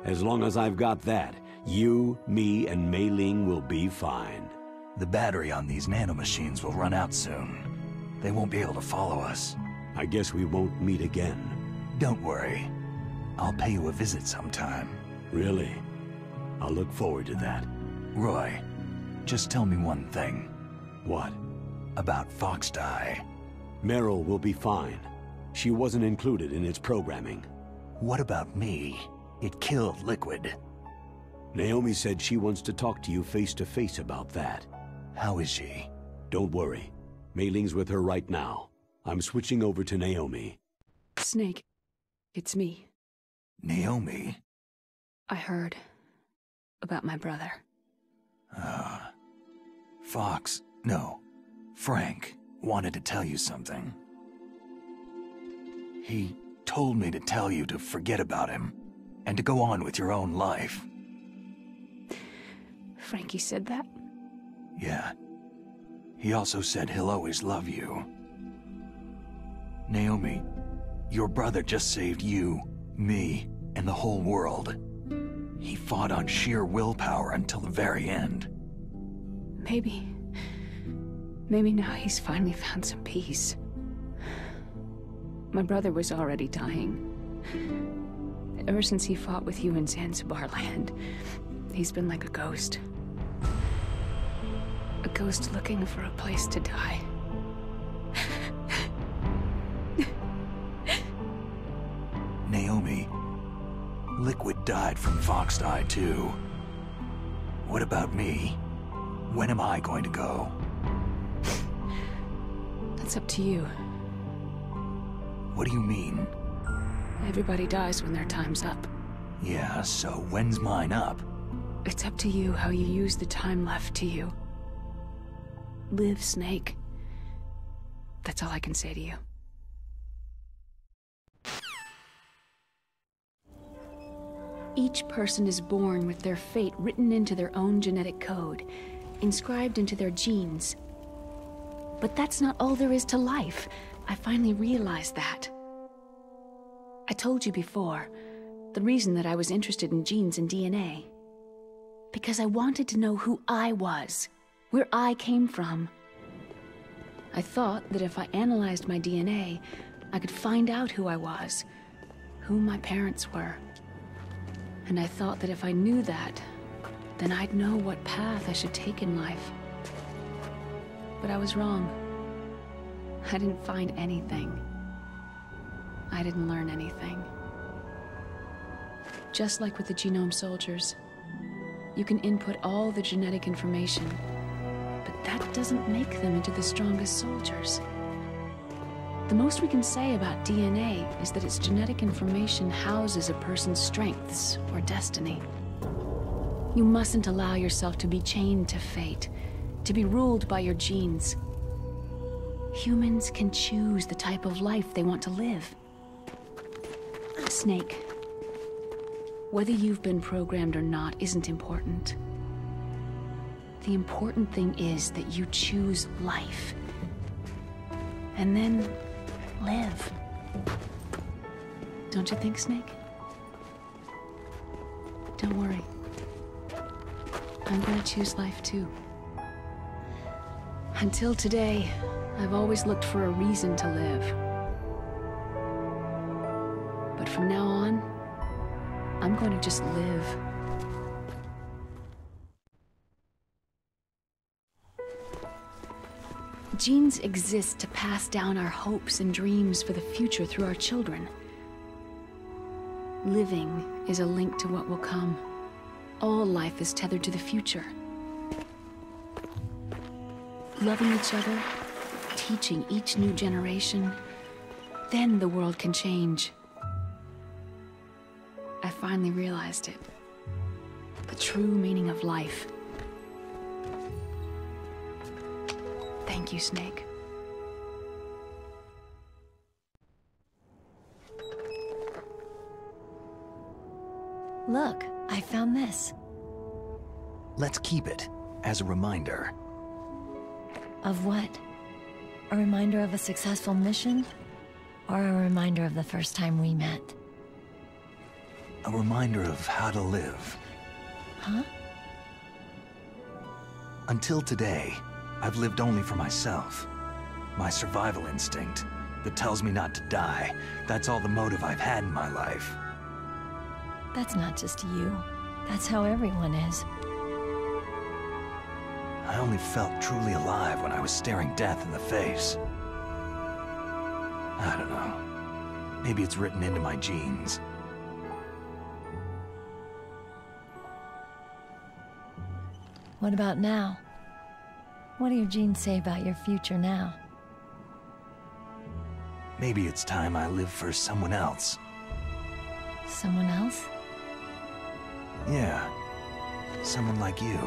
As long as I've got that, you, me, and Mei Ling will be fine. The battery on these nanomachines will run out soon. They won't be able to follow us. I guess we won't meet again. Don't worry. I'll pay you a visit sometime. Really? I'll look forward to that. Roy, just tell me one thing. What? About Fox Die. Meryl will be fine. She wasn't included in its programming. What about me? It killed Liquid. Naomi said she wants to talk to you face-to-face about that. How is she? Don't worry. Mei Ling's with her right now. I'm switching over to Naomi. Snake, it's me. Naomi? I heard about my brother. Fox. No. Frank wanted to tell you something. He told me to tell you to forget about him, and to go on with your own life. Frankie said that? Yeah. He also said he'll always love you. Naomi, your brother just saved you, me, and the whole world. He fought on sheer willpower until the very end. Maybe now he's finally found some peace. My brother was already dying. Ever since he fought with you in Zanzibar land, he's been like a ghost. A ghost looking for a place to die. Naomi, Liquid died from Foxdie too. What about me? When am I going to go? That's up to you. What do you mean? Everybody dies when their time's up. Yeah, so when's mine up? It's up to you how you use the time left to you. Live, Snake. That's all I can say to you. Each person is born with their fate written into their own genetic code, inscribed into their genes. But that's not all there is to life. I finally realized that. I told you before, the reason that I was interested in genes and DNA. Because I wanted to know who I was, where I came from. I thought that if I analyzed my DNA, I could find out who I was, who my parents were. And I thought that if I knew that, then I'd know what path I should take in life. But I was wrong. I didn't find anything. I didn't learn anything. Just like with the genome soldiers, you can input all the genetic information, but that doesn't make them into the strongest soldiers. The most we can say about DNA is that its genetic information houses a person's strengths or destiny. You mustn't allow yourself to be chained to fate, to be ruled by your genes. Humans can choose the type of life they want to live. Snake, whether you've been programmed or not isn't important. The important thing is that you choose life. And then live. Don't you think, Snake? Don't worry. I'm gonna choose life too. Until today, I've always looked for a reason to live. But from now on, I'm going to just live. Genes exist to pass down our hopes and dreams for the future through our children. Living is a link to what will come. All life is tethered to the future. Loving each other, teaching each new generation, then the world can change. I finally realized it. The true meaning of life. Thank you, Snake. Look, I found this. Let's keep it as a reminder. Of what? A reminder of a successful mission? Or a reminder of the first time we met? A reminder of how to live. Huh? Until today, I've lived only for myself. My survival instinct that tells me not to die. That's all the motive I've had in my life. That's not just you. That's how everyone is. I only felt truly alive when I was staring death in the face. I don't know. Maybe it's written into my genes. What about now? What do your genes say about your future now? Maybe it's time I live for someone else. Someone else? Yeah. Someone like you.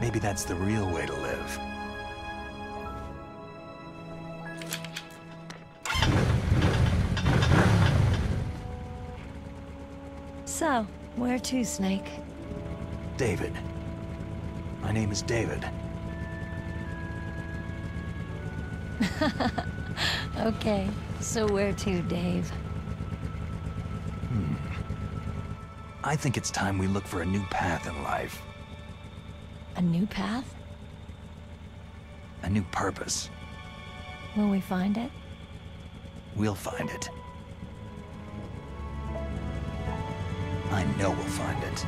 Maybe that's the real way to live. Where to, Snake? David. My name is David. Okay, so where to, Dave? I think it's time we look for a new path in life. A new path? A new purpose. Will we find it? We'll find it. I know we'll find it.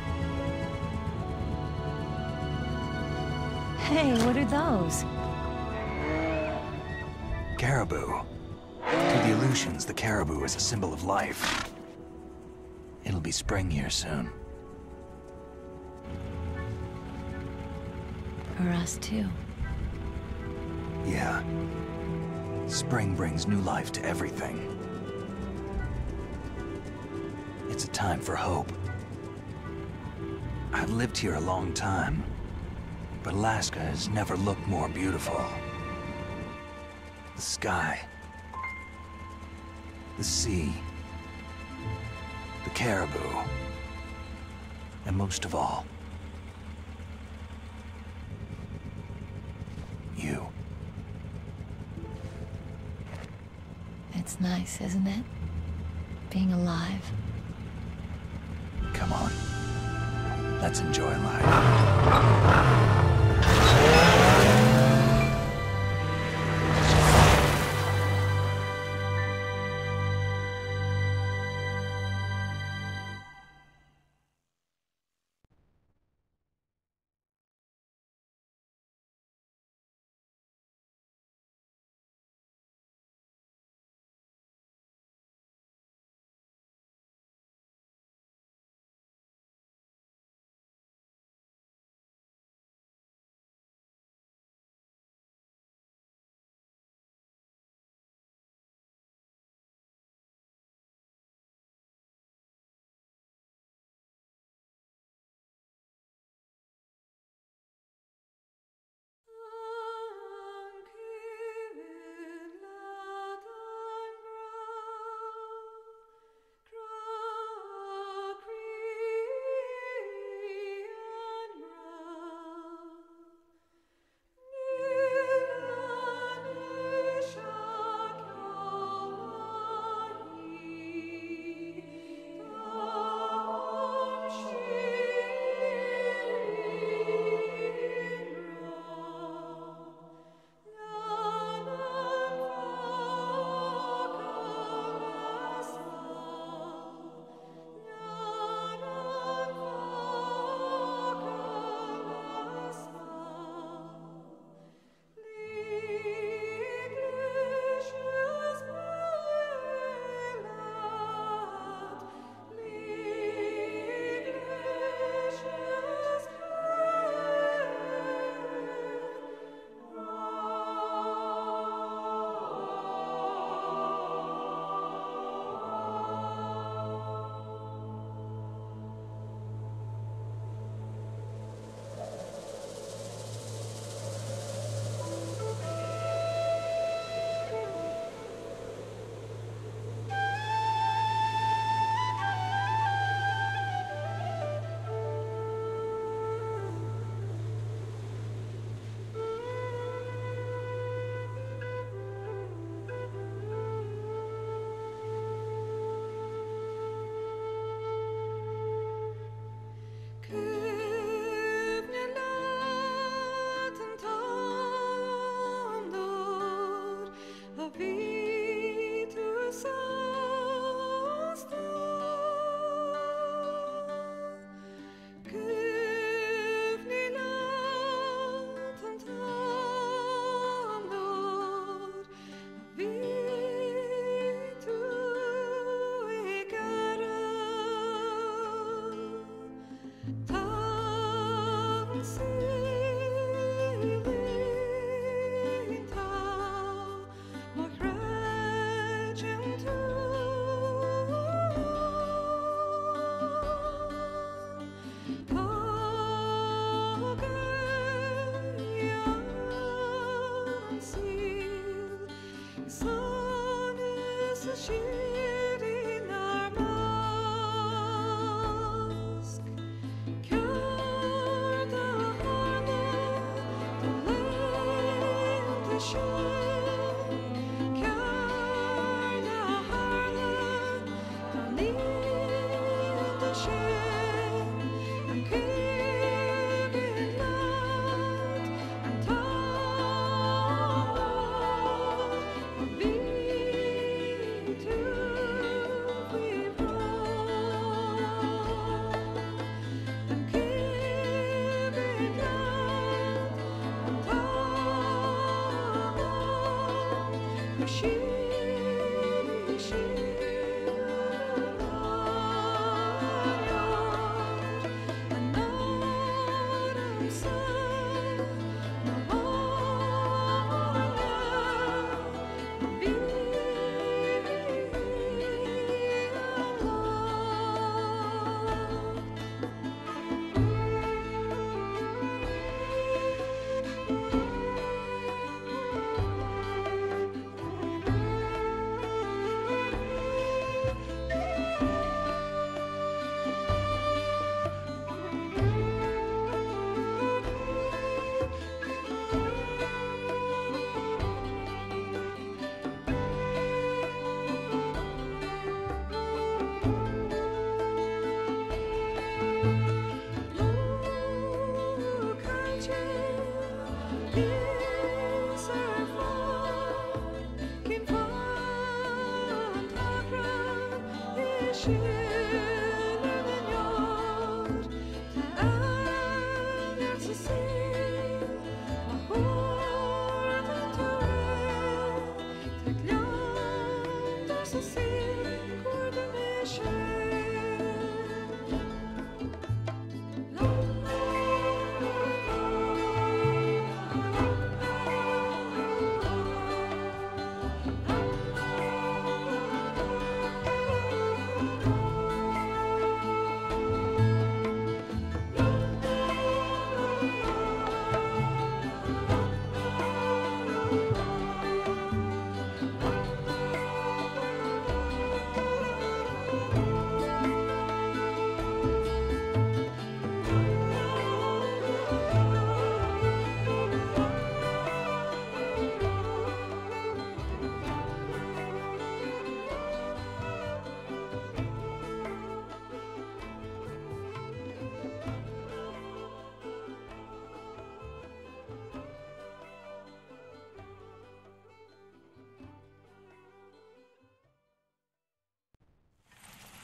Hey, what are those? Caribou. To the Aleutians, the caribou is a symbol of life. It'll be spring here soon. For us, too. Yeah. Spring brings new life to everything. It's a time for hope. I've lived here a long time, but Alaska has never looked more beautiful. The sky, the sea, the caribou, and most of all, you. It's nice, isn't it? Being alive. Come on. Let's enjoy life.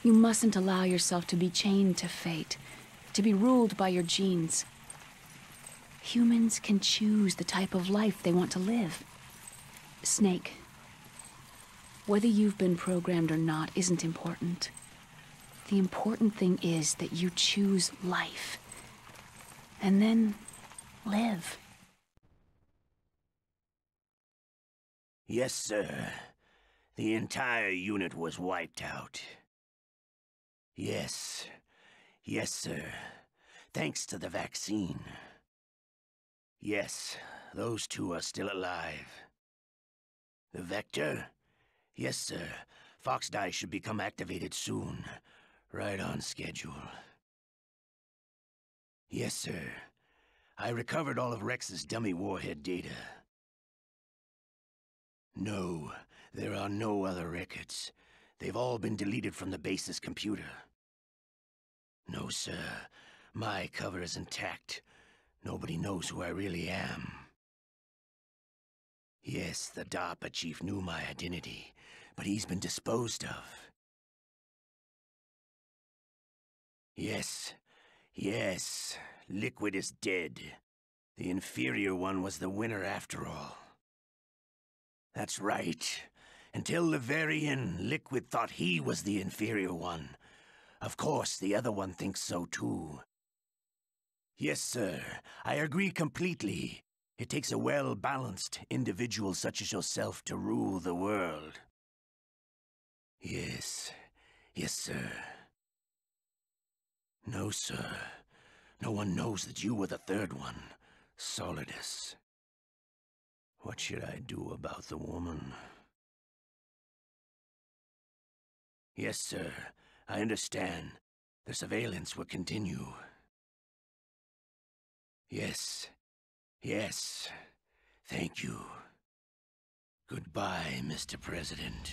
You mustn't allow yourself to be chained to fate, to be ruled by your genes. Humans can choose the type of life they want to live. Snake, whether you've been programmed or not isn't important. The important thing is that you choose life. And then live. Yes, sir. The entire unit was wiped out. Yes. Yes, sir. Thanks to the vaccine. Yes, those two are still alive. The Vector? Yes, sir. Fox Die should become activated soon. Right on schedule. Yes, sir. I recovered all of Rex's dummy warhead data. No, there are no other records. They've all been deleted from the base's computer. No, sir. My cover is intact. Nobody knows who I really am. Yes, the DARPA chief knew my identity, but he's been disposed of. Yes. Yes. Liquid is dead. The inferior one was the winner after all. That's right. Until the very end, Liquid thought he was the inferior one. Of course, the other one thinks so too. Yes, sir. I agree completely. It takes a well-balanced individual such as yourself to rule the world. Yes. Yes, sir. No, sir. No one knows that you were the third one, Solidus. What should I do about the woman? Yes, sir. I understand. The surveillance will continue. Yes. Yes. Thank you. Goodbye, Mr. President.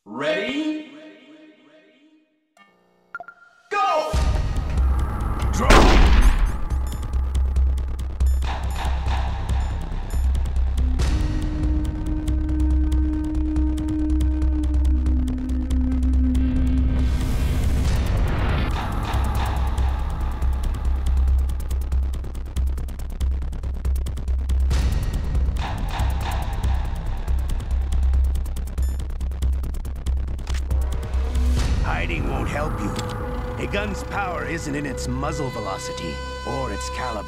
Ready? Go! Hiding won't help you. A gun's power isn't in its muzzle velocity or its caliber.